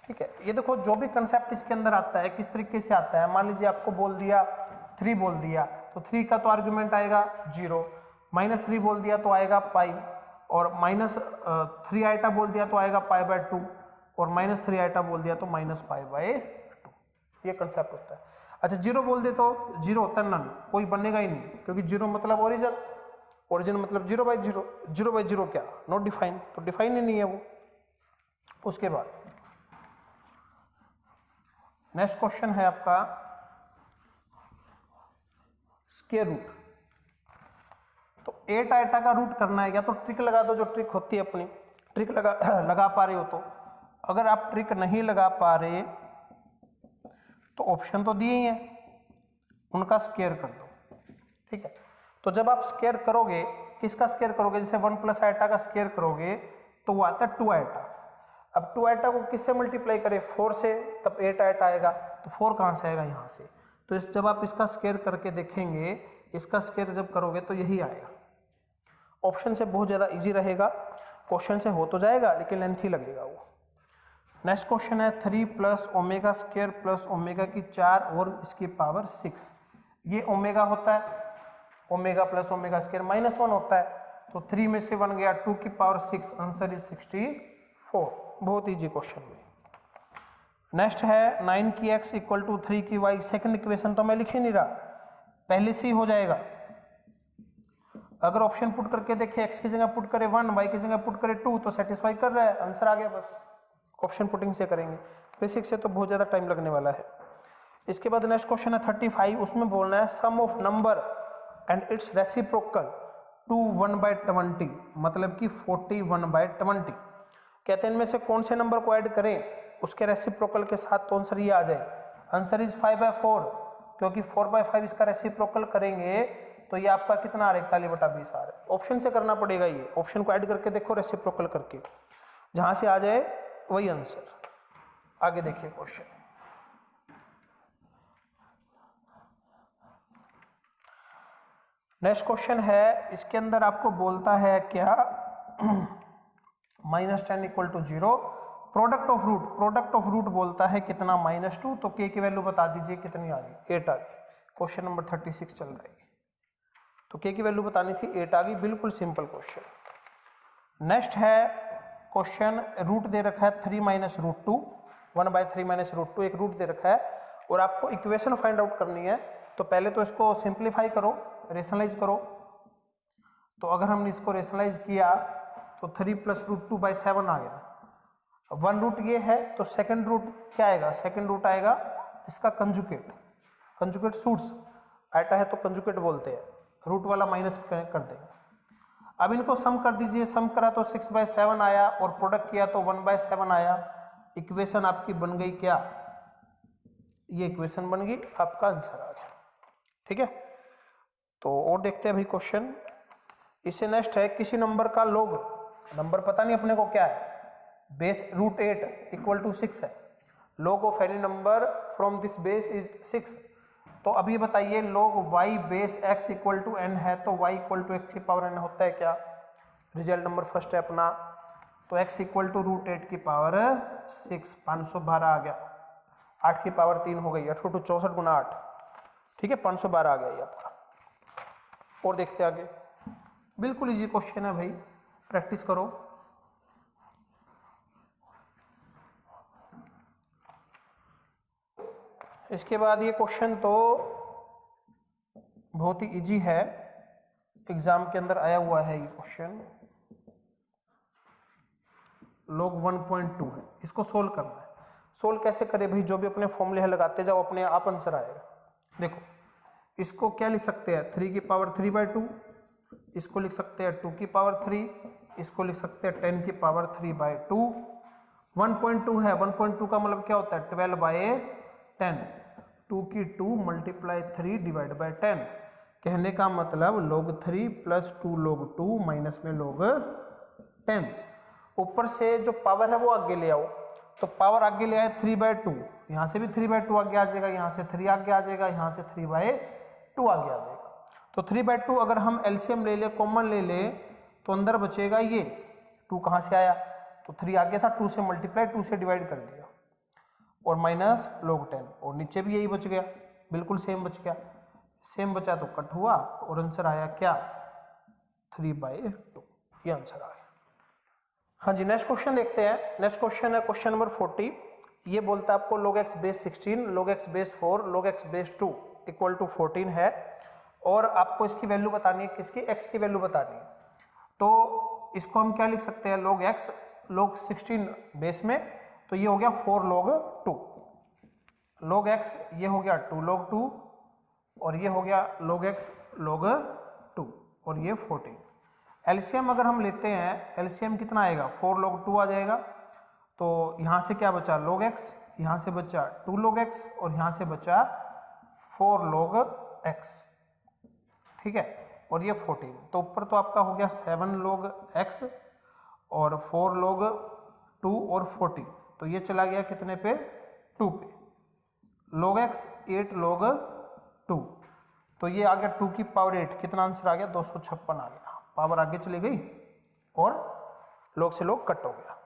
ठीक है, ये देखो जो भी कंसेप्ट इसके अंदर आता है किस तरीके से आता है। मान लीजिए आपको बोल दिया 3 बोल दिया, तो 3 का तो आर्ग्यूमेंट आएगा 0, -3 बोल दिया तो आएगा पाई, और -3 आयटा बोल दिया तो आएगा π/2, और -3 आयटा बोल दिया तो -π/2। ये कंसेप्ट होता है। अच्छा 0 बोल दे तो 0 होता है नन, कोई बनेगा ही नहीं, क्योंकि 0 मतलब ओरिजिन, ओरिजिन मतलब 0/0, 0/0 क्या नॉट डिफाइन, तो डिफाइन ही नहीं है वो। उसके बाद नेक्स्ट क्वेश्चन है आपका स्क्वायर रूट। तो 8 आयटा का रूट करना है, या तो ट्रिक लगा दो, जो ट्रिक होती है अपनी, ट्रिक लगा पा रहे हो तो। अगर आप ट्रिक नहीं लगा पा रहे तो ऑप्शन तो दिए ही हैं, उनका स्क्वायर कर दो। ठीक है, तो जब आप स्क्वायर करोगे, किसका स्क्वायर करोगे, जैसे 1 + आयटा का स्क्वायर करोगे तो वो आता है 2 आयटा। अब 2 आयटा को किससे मल्टीप्लाई करें, 4 से, तब 8 आयटा आएगा। तो 4 कहाँ से आएगा, यहाँ से। तो जब आप इसका स्क्वायर करके देखेंगे, इसका स्क्वायर जब करोगे तो यही आएगा। ऑप्शन से बहुत ज़्यादा इजी रहेगा, क्वेश्चन से हो तो जाएगा लेकिन लेंथी लगेगा वो। नेक्स्ट क्वेश्चन है 3 + ω² + ω⁴ और इसकी पावर 6। ये ओमेगा होता है, ओमेगा + ω² -1 होता है, तो 3 में से 1 गया, 2 की पावर 6, आंसर इज 64। बहुत इजी क्वेश्चन में। नेक्स्ट है 9 की x = 3 की y। सेकंड इक्वेशन तो मैं लिख ही नहीं रहा, पहले से ही हो जाएगा। अगर ऑप्शन पुट करके देखे, x की जगह पुट करे 1, y की जगह पुट करे 2, तो सेटिस्फाई कर रहा है, आंसर आ गया बस। ऑप्शन पुटिंग से करेंगे, बेसिक से तो बहुत ज़्यादा टाइम लगने वाला है। इसके बाद नेक्स्ट क्वेश्चन है 35। उसमें बोलना है sum of number and it's reciprocal to 1/20, मतलब कि 41/20। कहते हैं इनमें से कौन से नंबर को ऐड करें उसके रेसिप्रोकल के साथ, तो आंसर ये आ जाए। आंसर इज 5/4, क्योंकि 4/5 इसका रेसिप्रोकल करेंगे तो ये आपका कितना आ रहा है, 41/20 आ रहा है। ऑप्शन से करना पड़ेगा, ये ऑप्शन को ऐड करके देखो, रेसिप्रोकल करके, जहां से आ जाए वही आंसर। आगे देखिए क्वेश्चन। नेक्स्ट क्वेश्चन है, इसके अंदर आपको बोलता है क्या -10 = 0। प्रोडक्ट ऑफ रूट बोलता है कितना, -2, तो k की वैल्यू बता दीजिए कितनी आ गई, 8 आ गई। क्वेश्चन नंबर 36 चल रहा है, तो k की वैल्यू बतानी थी, 8 आ गई, बिल्कुल सिंपल क्वेश्चन। नेक्स्ट है क्वेश्चन, रूट दे रखा है 3 - √2, 1/3 माइनस रूट 2, एक रूट दे रखा है और आपको इक्वेशन फाइंड आउट करनी है। तो पहले तो इसको सिंप्लीफाई करो, रेशनलाइज करो। तो अगर हमने इसको रेशनलाइज किया तो 3 + √2/7 आ गया। 1 रूट ये है तो सेकंड रूट क्या आएगा, सेकंड रूट आएगा इसका कंजुगेट, कंजुगेट सूट्स, आटा है तो कंजुगेट बोलते हैं, रूट वाला माइनस कर देंगे। अब इनको सम कर दीजिए, सम करा तो 6/7 आया और प्रोडक्ट किया तो 1/7 आया। इक्वेशन आपकी बन गई क्या, ये इक्वेशन बन गई, आपका आंसर आ गया। ठीक है, तो और देखते हैं भाई क्वेश्चन। इससे नेक्स्ट है किसी नंबर का लोग, नंबर पता नहीं अपने को क्या है, बेस √8 = 6 है। log of any number from this base is 6। तो अभी बताइए log y base x = n है तो y = x⁻n होता है क्या। रिजल्ट नंबर फर्स्ट है अपना, तो x = √8⁻6 512 आ गया, 8 की पावर 3 हो गई, 8 × 64 × 8, ठीक है 512 आ गया ये आपका। और देखते आगे, बिल्कुल इजी क्वेश्चन है भाई, प्रैक्टिस करो। इसके बाद ये क्वेश्चन तो बहुत ही इजी है, एग्जाम के अंदर आया हुआ है ये क्वेश्चन। log 1.2 है, इसको सोल्व करना है। सोल्व कैसे करें भाई, जो भी अपने फॉर्मूले है लगाते जाओ, अपने आप आंसर आएगा। देखो इसको क्या लिख सकते हैं, 3 की पावर 3/2, इसको लिख सकते हैं 2 की पावर 3, इसको लिख सकते हैं 10 की पावर 3/2। 1.2 है, 1.2 का मतलब क्या होता है 12/10, 2 की 2 × 3 / 10। कहने का मतलब log 3 + 2 log 2 माइनस में log 10। ऊपर से जो पावर है वो आगे ले आओ, तो पावर आगे ले आए 3/2, यहाँ से भी 3/2 आगे आ जाएगा, यहाँ से 3 आगे आ जाएगा, यहाँ से 3/2 आगे आ जाएगा। तो 3/2 अगर हम एलसीएम ले ले, कॉमन ले ले, तो अंदर बचेगा ये 2 कहाँ से आया, तो 3 आगे था, 2 से मल्टीप्लाई 2 से डिवाइड कर दिया और माइनस log 10, और नीचे भी यही बच गया, बिल्कुल सेम बच गया। सेम बचा तो कट हुआ और आंसर आया क्या 3/2, ये आंसर आ गया। हाँ जी, नेक्स्ट क्वेश्चन देखते हैं। नेक्स्ट क्वेश्चन है क्वेश्चन नंबर 40। ये बोलता है आपको log x base 16, log x base 4, log x base 2 = 14 है और आपको इसकी वैल्यू बतानी है, किसकी, x की वैल्यू बतानी है। तो इसको हम क्या लिख सकते हैं, log x log 16 बेस में, तो ये हो गया 4 log 2, log x ये हो गया 2 log 2 और ये हो गया log x log 2 और ये 14। एलसीएम अगर हम लेते हैं, एलसीएम कितना आएगा, 4 log 2 आ जाएगा। तो यहाँ से क्या बचा log x, यहाँ से बचा 2 log x और यहाँ से बचा 4 log x, ठीक है, और ये 14। तो ऊपर तो आपका हो गया 7 log x और 4 log 2 और 14, तो ये चला गया कितने पे, 2 पे। log x 8 log 2, तो ये आ गया 2 की पावर 8, कितना आंसर आ गया 256 आ गया, पावर आगे चली गई और log से log कट हो गया।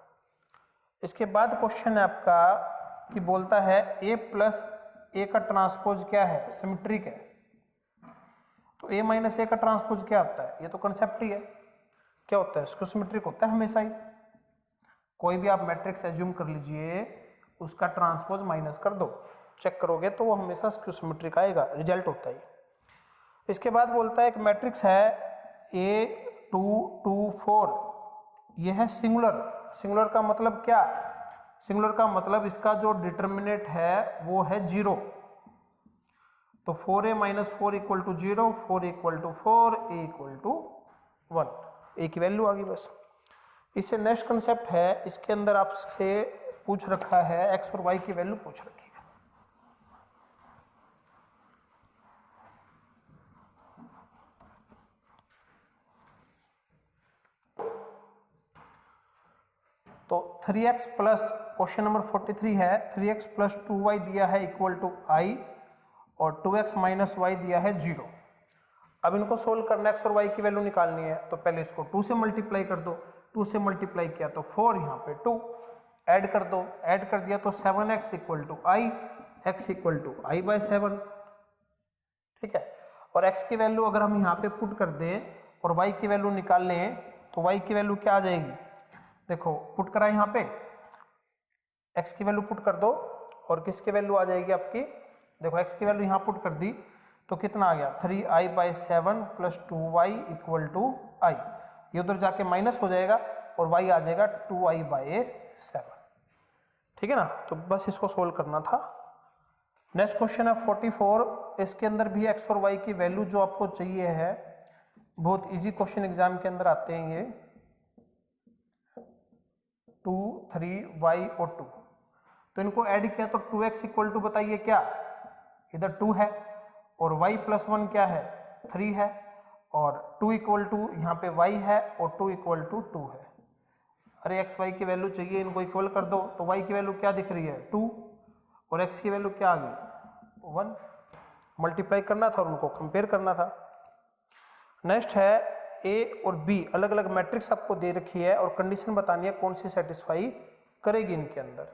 इसके बाद क्वेश्चन है आपका कि बोलता है a + a का ट्रांसपोज क्या है, सिमेट्रिक है। तो a - a का ट्रांसपोज क्या होता है, ये तो कंसेप्ट ही है, क्या होता है, इसको सिमेट्रिक होता है हमेशा ही। कोई भी आप मैट्रिक्स एज्यूम कर लीजिए, उसका ट्रांसपोज माइनस कर दो, चेक करोगे तो वो हमेशा सिमेट्रिक आएगा, रिजल्ट होता है। इसके बाद बोलता है एक मैट्रिक्स है A2 2 4, ये है सिंगुलर। सिंगुलर का मतलब क्या, सिंगुलर का मतलब इसका जो डिटर्मिनेंट है वो है 0। तो 4a - 4 = 0, 4 = 4, a = 1, a की वैल्यू आ गई बस। इससे नेक्स्ट कंसेप्ट है, इसके अंदर आपसे पूछ रखा है x और y की वैल्यू पूछ रखी है। तो 3x प्लस, क्वेश्चन नंबर 43 है, 3x + 2y दिया है = I और 2x - y दिया है 0। अब इनको सोल्व करना है, x और y की वैल्यू निकालनी है, तो पहले इसको 2 से मल्टीप्लाई कर दो, 2 से मल्टीप्लाई किया तो 4, यहाँ पे 2 ऐड कर दो, ऐड कर दिया तो 7x = I, x = I/7, ठीक है। और x की वैल्यू अगर हम यहाँ पे पुट कर दें और y की वैल्यू निकाल लें, तो y की वैल्यू क्या आ जाएगी, देखो पुट करा यहाँ पे, x की वैल्यू पुट कर दो और किसकी वैल्यू आ जाएगी आपकी, देखो x की वैल्यू यहाँ पुट कर दी तो कितना आ गया 3i/7 + 2y = i, ये उधर जाके माइनस हो जाएगा और y आ जाएगा 2i/7। ठीक है ना, तो बस इसको सोल्व करना था। नेक्स्ट क्वेश्चन है 44, इसके अंदर भी x और y की वैल्यू जो आपको चाहिए है, बहुत इजी क्वेश्चन एग्जाम के अंदर आते हैं ये 2, 3y और 2, तो इनको ऐड किया तो 2x = बताइए क्या, इधर 2 है और y + 1 क्या है 3 है और 2 = यहाँ पे y है और 2 = 2 है। अरे x y की वैल्यू चाहिए, इनको इक्वल कर दो, तो y की वैल्यू क्या दिख रही है 2 और x की वैल्यू क्या आ गई 1, मल्टीप्लाई करना था और उनको कंपेयर करना था। नेक्स्ट है a और b अलग अलग मैट्रिक्स आपको दे रखी है और कंडीशन बतानी है कौन सी सेटिस्फाई करेगी इनके अंदर।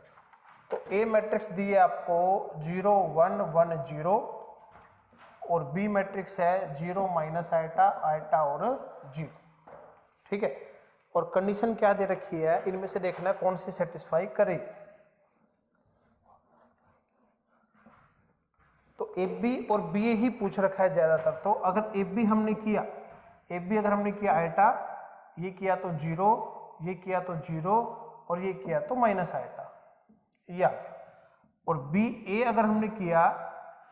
तो a मैट्रिक्स दी है आपको 0 1 1 0 और b मैट्रिक्स है 0 - आयटा आयटा और 0। ठीक है, और कंडीशन क्या दे रखी है, इनमें से देखना है कौन सी सेटिस्फाई करेगी। तो ए बी और बी ए ही पूछ रखा है ज्यादातर, तो अगर ए बी हमने किया, ए बी अगर हमने किया आयटा, ये किया तो 0, ये किया तो 0 और ये किया तो माइनस आयटा, ये आ गया। और बी ए अगर हमने किया,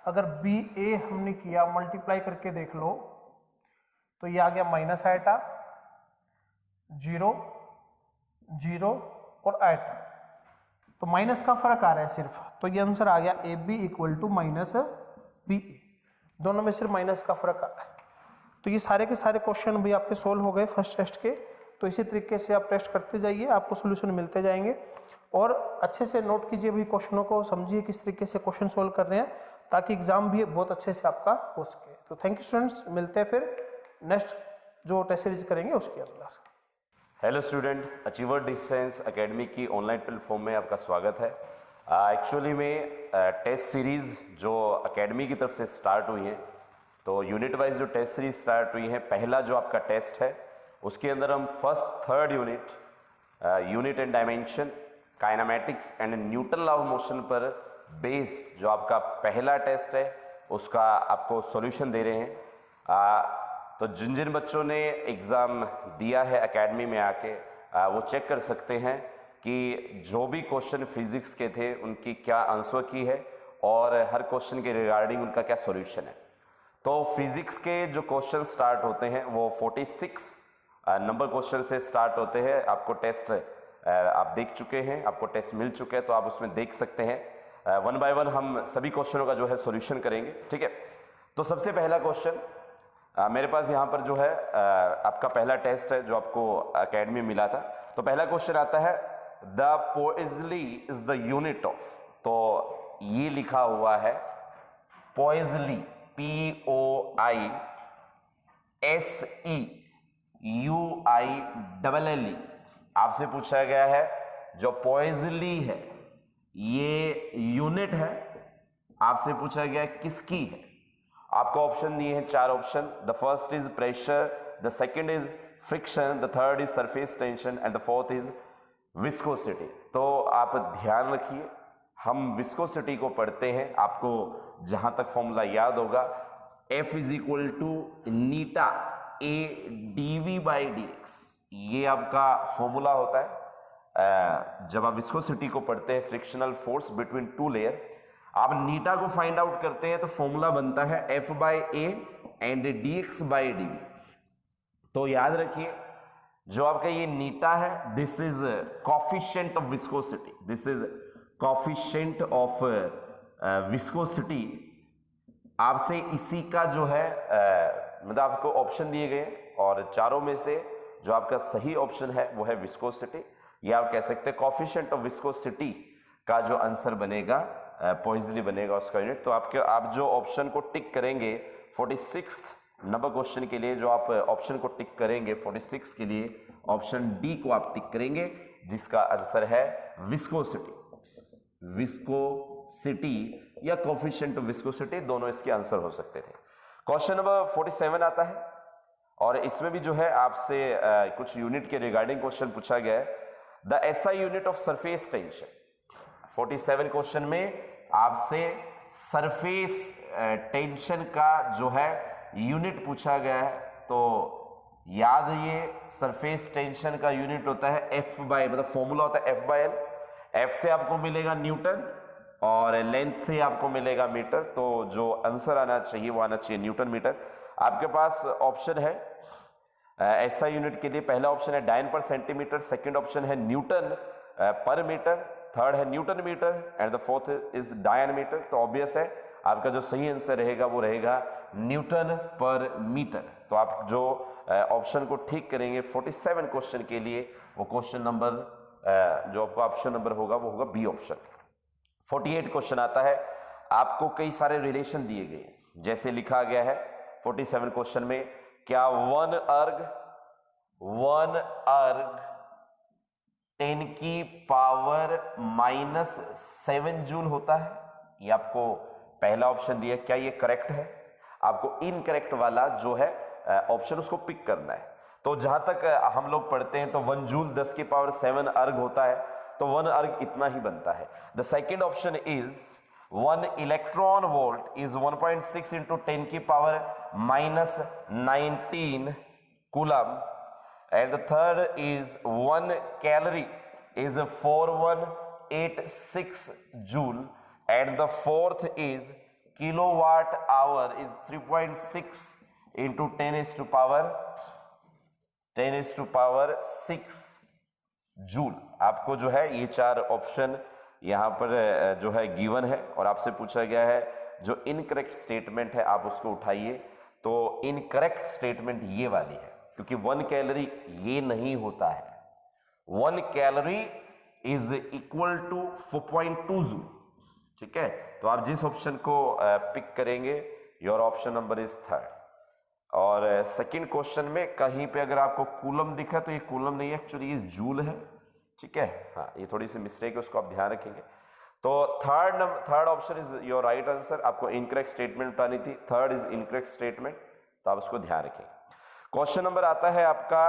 अगर बी ए हमने किया मल्टीप्लाई करके देख लो तो ये आ गया माइनस आयटा 0 0 और आयटा, तो माइनस का फर्क आ रहा है सिर्फ, तो ये आंसर आ गया ए बी = -बी ए, दोनों में सिर्फ माइनस का फर्क आ रहा है। तो ये सारे के सारे क्वेश्चन भी आपके सोल्व हो गए फर्स्ट टेस्ट के। तो इसी तरीके से आप टेस्ट करते जाइए, आपको सोल्यूशन मिलते जाएंगे और अच्छे से नोट कीजिए भी क्वेश्चनों को, समझिए किस तरीके से क्वेश्चन सोल्व कर रहे हैं ताकि एग्जाम भी बहुत अच्छे से आपका हो सके। तो थैंक यू स्टूडेंट्स, मिलते हैं फिर नेक्स्ट जो टेस्ट सीरीज करेंगे उसके अंदर।
Hello student, achiever defence academy की ऑनलाइन प्लेटफॉर्म में आपका स्वागत है। एक्चुअली में टेस्ट सीरीज़ जो एकेडमी की तरफ से स्टार्ट हुई हैं, तो यूनिट वाइज जो टेस्ट सीरीज स्टार्ट हुई है, पहला जो आपका टेस्ट है उसके अंदर हम first third unit and dimension, kinematics and Newton law of motion पर बेस्ड जो आपका पहला टेस्ट है उसका आपको सॉल्यूशन दे रहे हैं। तो जिन जिन बच्चों ने एग्ज़ाम दिया है एकेडमी में आके, वो चेक कर सकते हैं कि जो भी क्वेश्चन फिजिक्स के थे उनकी क्या आंसर की है और हर क्वेश्चन के रिगार्डिंग उनका क्या सॉल्यूशन है। तो फिजिक्स के जो क्वेश्चन स्टार्ट होते हैं वो 46 नंबर क्वेश्चन से स्टार्ट होते हैं। आपको टेस्ट आप देख चुके हैं, आपको टेस्ट मिल चुके हैं, तो आप उसमें देख सकते हैं। वन बाय वन हम सभी क्वेश्चनों का जो है सॉल्यूशन करेंगे। ठीक है, तो सबसे पहला क्वेश्चन मेरे पास यहाँ पर जो है आपका पहला टेस्ट है जो आपको एकेडमी मिला था। तो पहला क्वेश्चन आता है the poise is the unit of, तो ये लिखा हुआ है पोइजली POISEUILLE। आपसे पूछा गया है जो पोइजली है ये यूनिट है, आपसे पूछा गया किसकी है। आपको ऑप्शन दिए हैं 4 option. The first is pressure, the second is friction, the third is surface tension and the fourth is viscosity. तो आप ध्यान रखिए, हम विस्कोसिटी को पढ़ते हैं, आपको जहां तक फॉर्मूला याद होगा F = नीटा A dV/dx, ये आपका फॉर्मूला होता है। जब आप विस्कोसिटी को पढ़ते हैं, फ्रिक्शनल फोर्स बिटवीन 2 लेयर, आप नीटा को फाइंड आउट करते हैं तो फॉर्मूला बनता है F/A एंड dx/dv। तो याद रखिए जो आपका ये नीटा है, this is coefficient of viscosity, this is coefficient of viscosity. आपसे इसी का जो है मतलब आपको ऑप्शन दिए गए और चारों में से जो आपका सही ऑप्शन है वो है विस्कोसिटी, या आप कह सकते हैं कोफिशिएंट ऑफ विस्कोसिटी का जो आंसर बनेगा पोइजली बनेगा उसका यूनिट। तो आप जो ऑप्शन को टिक करेंगे 46 नंबर क्वेश्चन के लिए, जो आप ऑप्शन को टिक करेंगे 46 के लिए, ऑप्शन डी को आप टिक करेंगे जिसका आंसर है विस्कोसिटी। विस्कोसिटी या कोफिशिएंट ऑफ विस्कोसिटी, दोनों इसके आंसर हो सकते थे। क्वेश्चन नंबर 47 आता है और इसमें भी जो है आपसे कुछ यूनिट के रिगार्डिंग क्वेश्चन पूछा गया है। The SI unit of surface tension 47 question में आपसे सरफेस टेंशन का जो है यूनिट पूछा गया है। तो याद, ये सरफेस टेंशन का यूनिट होता है एफ बाय, मतलब फॉर्मूला होता है एफ बाय एल। एफ से आपको मिलेगा न्यूटन और लेंथ से आपको मिलेगा मीटर। तो जो आंसर आना चाहिए वो आना चाहिए न्यूटन मीटर। आपके पास ऑप्शन है ऐसा यूनिट के लिए, पहला ऑप्शन है डायन पर सेंटीमीटर, सेकंड ऑप्शन है न्यूटन पर मीटर, थर्ड है newton metre and the fourth is dyne metre. तो ऑब्वियस है आपका जो सही आंसर रहेगा वो रहेगा न्यूटन पर मीटर। तो आप जो ऑप्शन को ठीक करेंगे 47 क्वेश्चन के लिए, वो क्वेश्चन नंबर जो आपका ऑप्शन नंबर होगा वो होगा बी ऑप्शन। 48 क्वेश्चन आता है, आपको कई सारे रिलेशन दिए गए, जैसे लिखा गया है 47 क्वेश्चन में, क्या वन अर्ग 10 की पावर -7 जूल होता है? ये आपको पहला ऑप्शन दिया, क्या ये करेक्ट है? आपको इनकरेक्ट वाला जो है ऑप्शन उसको पिक करना है। तो जहां तक हम लोग पढ़ते हैं तो 1 जूल 10 की पावर 7 अर्ग होता है, तो 1 अर्ग इतना ही बनता है। The second option is 1 electron volt is 1.6 into 10 की power -19 coulomb and the third is 1 calorie is 4186 joule and the fourth is kilowatt hour is 3.6 into 10 is to power 6 joule. आपको जो है ये चार ऑप्शन यहां पर जो है गिवन है और आपसे पूछा गया है जो इनकरेक्ट स्टेटमेंट है आप उसको उठाइए। तो इनकरेक्ट स्टेटमेंट ये वाली है, क्योंकि 1 कैलोरी ये नहीं होता है। 1 calorie is equal to 4.2 joule. ठीक है, तो आप जिस ऑप्शन को पिक करेंगे your option number is third. और सेकंड क्वेश्चन में कहीं पे अगर आपको कूलम दिखा तो ये कूलम नहीं है, एक्चुअली ये जूल है। ठीक है, हाँ ये थोड़ी सी मिस्टेक है, उसको आप ध्यान रखेंगे। तो third option is your right answer. आपको इनकरेक्ट स्टेटमेंट उठानी थी, थर्ड इज इनकरेक्ट स्टेटमेंट, तो आप उसको ध्यान रखेंगे। क्वेश्चन नंबर आता है आपका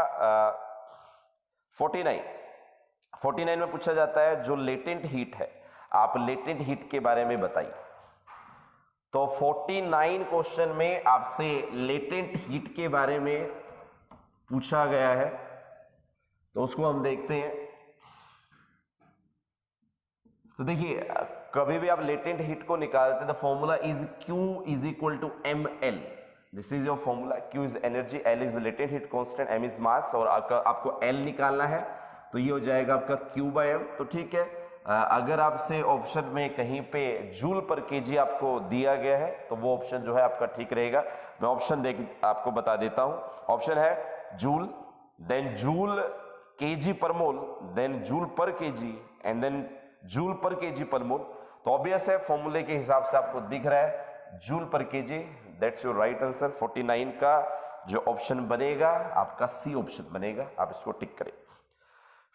49 में पूछा जाता है जो लेटेंट हीट है, आप लेटेंट हीट के बारे में बताइए। तो 49 क्वेश्चन में आपसे लेटेंट हीट के बारे में पूछा गया है, तो उसको हम देखते हैं। तो देखिए, कभी भी आप लेटेंट हीट को निकालते हैं, the formula is Q is equal to ml। This is your formula. Q is energy, L is latent heat constant, M is mass, और आपको L निकालना है तो ये हो जाएगा आपका Q/m। तो ठीक है, अगर आपसे ऑप्शन में कहीं पे जूल पर केजी आपको दिया गया है तो वो ऑप्शन जो है आपका ठीक रहेगा। मैं ऑप्शन आपको बता देता हूं। ऑप्शन है joule, then joule kg per mole, then joule per kg and then joule per kg per mole. तो ऑब्वियस है फॉर्मूले के हिसाब से आपको दिख रहा है joule per KG, that's your right answer. 49 का जो ऑप्शन बनेगा आपका सी ऑप्शन बनेगा, आप इसको टिक करें।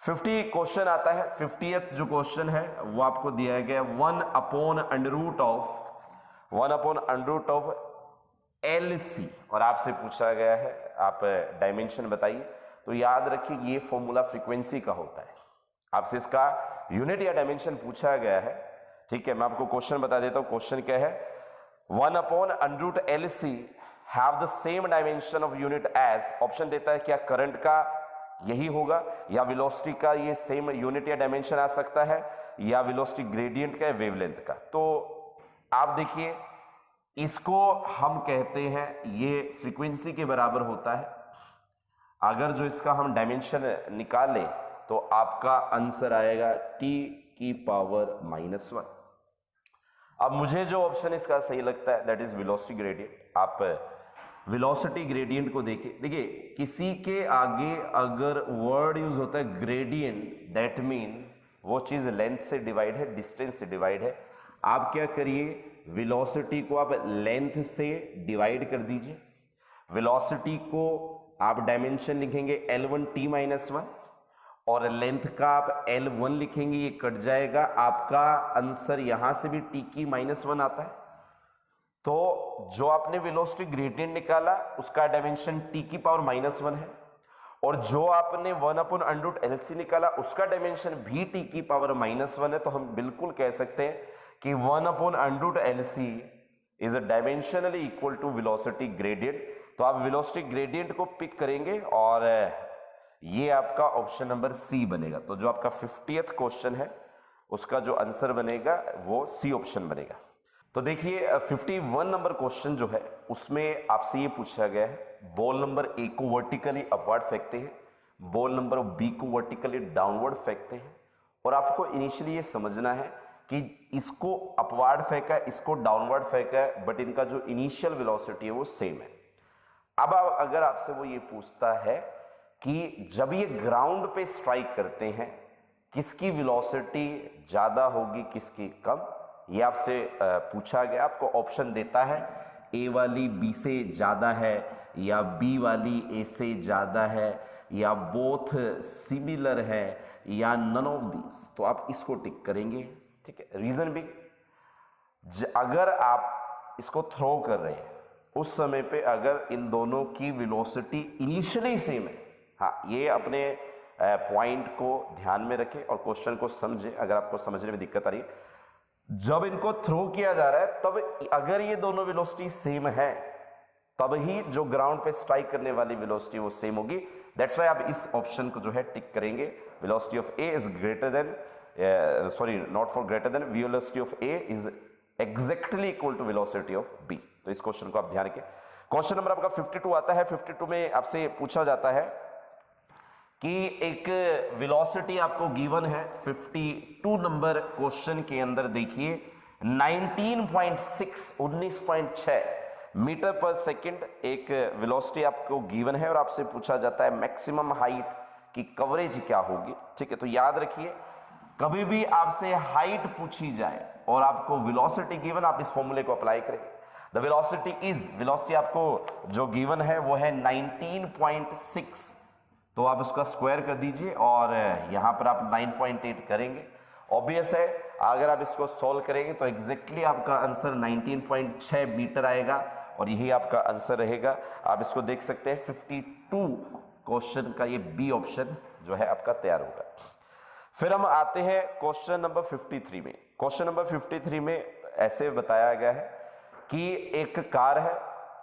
50 क्वेश्चन आता है, 50th जो क्वेश्चन है वो आपको दिया गया 1/√ऑफ LC, और आपसे पूछा गया है आप डायमेंशन बताइए। तो याद रखिए ये फॉर्मूला फ्रीक्वेंसी का होता है, आपसे इसका यूनिट या डायमेंशन पूछा गया है। ठीक है, मैं आपको क्वेश्चन बता देता हूं। क्वेश्चन क्या है, 1/√LC have the same dimension of unit as. Option देता है क्या करंट का यही होगा, या वेलोसिटी का ये सेम यूनिट या डायमेंशन आ सकता है, या वेलोसिटी ग्रेडियंट का, वेवलेंथ का। तो आप देखिए, इसको हम कहते हैं ये फ्रीक्वेंसी के बराबर होता है। अगर जो इसका हम डायमेंशन निकालें तो आपका आंसर आएगा T⁻⁻1। अब मुझे जो ऑप्शन इसका सही लगता है दैट इज वेलोसिटी ग्रेडियंट। आप वेलोसिटी ग्रेडियंट को देखिए, किसी के आगे अगर वर्ड यूज होता है ग्रेडियंट, दैट मीन वो चीज लेंथ से डिवाइड है, डिस्टेंस से डिवाइड है। आप क्या करिए, वेलोसिटी को आप लेंथ से डिवाइड कर दीजिए। वेलोसिटी को आप डायमेंशन लिखेंगे L1 T-1 और लेंथ का आप L1 लिखेंगे, ये कट जाएगा। आपका आंसर यहां से भी T⁻1 आता है। तो जो आपने वेलोसिटी ग्रेडियंट निकाला उसका डायमेंशन T⁻1 है और जो आपने 1/√LC निकाला उसका डायमेंशन भी t की पावर -1 है, तो हम बिल्कुल कह सकते हैं कि 1/√LC is dimensionally equal to velocity gradient. तो आप वेलोसिटी ग्रेडियंट को पिक करेंगे और ये आपका ऑप्शन नंबर सी बनेगा। तो जो आपका 50th क्वेश्चन है उसका जो आंसर बनेगा वो सी ऑप्शन बनेगा। तो देखिए 51 नंबर क्वेश्चन जो है उसमें आपसे ये पूछा गया है, बॉल नंबर ए को वर्टिकली अपवर्ड फेंकते हैं, बॉल नंबर बी को वर्टिकली डाउनवर्ड फेंकते हैं, और आपको इनिशियली ये समझना है कि इसको अपवर्ड फेंका है, इसको डाउनवर्ड फेंका है, बट इनका जो इनिशियल वेलोसिटी है वो सेम है। अब अगर आपसे वो ये पूछता है कि जब ये ग्राउंड पे स्ट्राइक करते हैं किसकी वेलोसिटी ज्यादा होगी किसकी कम, ये आपसे पूछा गया। आपको ऑप्शन देता है ए वाली बी से ज्यादा है, या बी वाली ए से ज्यादा है, या बोथ सिमिलर है, या नन ऑफ दीज। तो आप इसको टिक करेंगे, ठीक है। रीजन भी, अगर आप इसको थ्रो कर रहे हैं उस समय पे अगर इन दोनों की वेलोसिटी इनिशियली सेम है, हाँ ये अपने पॉइंट को ध्यान में रखें और क्वेश्चन को समझें। अगर आपको समझने में दिक्कत आ रही है, जब इनको थ्रो किया जा रहा है तब अगर ये दोनों वेलोसिटी सेम है तब ही जो ग्राउंड पे स्ट्राइक करने वाली वेलोसिटी वो सेम होगी। दैट्स व्हाई आप इस ऑप्शन को जो है टिक करेंगे। Velocity of A is greater than, sorry not for greater than, velocity of A is exactly equal to velocity of B. तो इस क्वेश्चन को आप ध्यान रखें। क्वेश्चन नंबर आपका 52 आता है। 52 में आपसे पूछा जाता है कि एक वेलोसिटी आपको गिवन है। 52 नंबर क्वेश्चन के अंदर देखिए 19.6 मीटर पर सेकंड एक वेलोसिटी आपको गिवन है और आपसे पूछा जाता है मैक्सिमम हाइट की कवरेज क्या होगी, ठीक है। तो याद रखिए कभी भी आपसे हाइट पूछी जाए और आपको वेलोसिटी गिवन, आप इस फॉर्मूले को अप्लाई करें। द वेलोसिटी इज, वेलोसिटी आपको जो गिवन है वो है 19.6, तो आप उसका स्क्वायर कर दीजिए और यहां पर आप 9.8 करेंगे। ऑब्वियस है अगर आप इसको सॉल्व करेंगे तो एग्जैक्टली आपका आंसर 19.6 मीटर आएगा और यही आपका आंसर रहेगा। आप इसको देख सकते हैं 52 क्वेश्चन का ये बी ऑप्शन जो है आपका तैयार होगा। फिर हम आते हैं क्वेश्चन नंबर 53 में। क्वेश्चन नंबर 53 में ऐसे बताया गया है कि एक कार है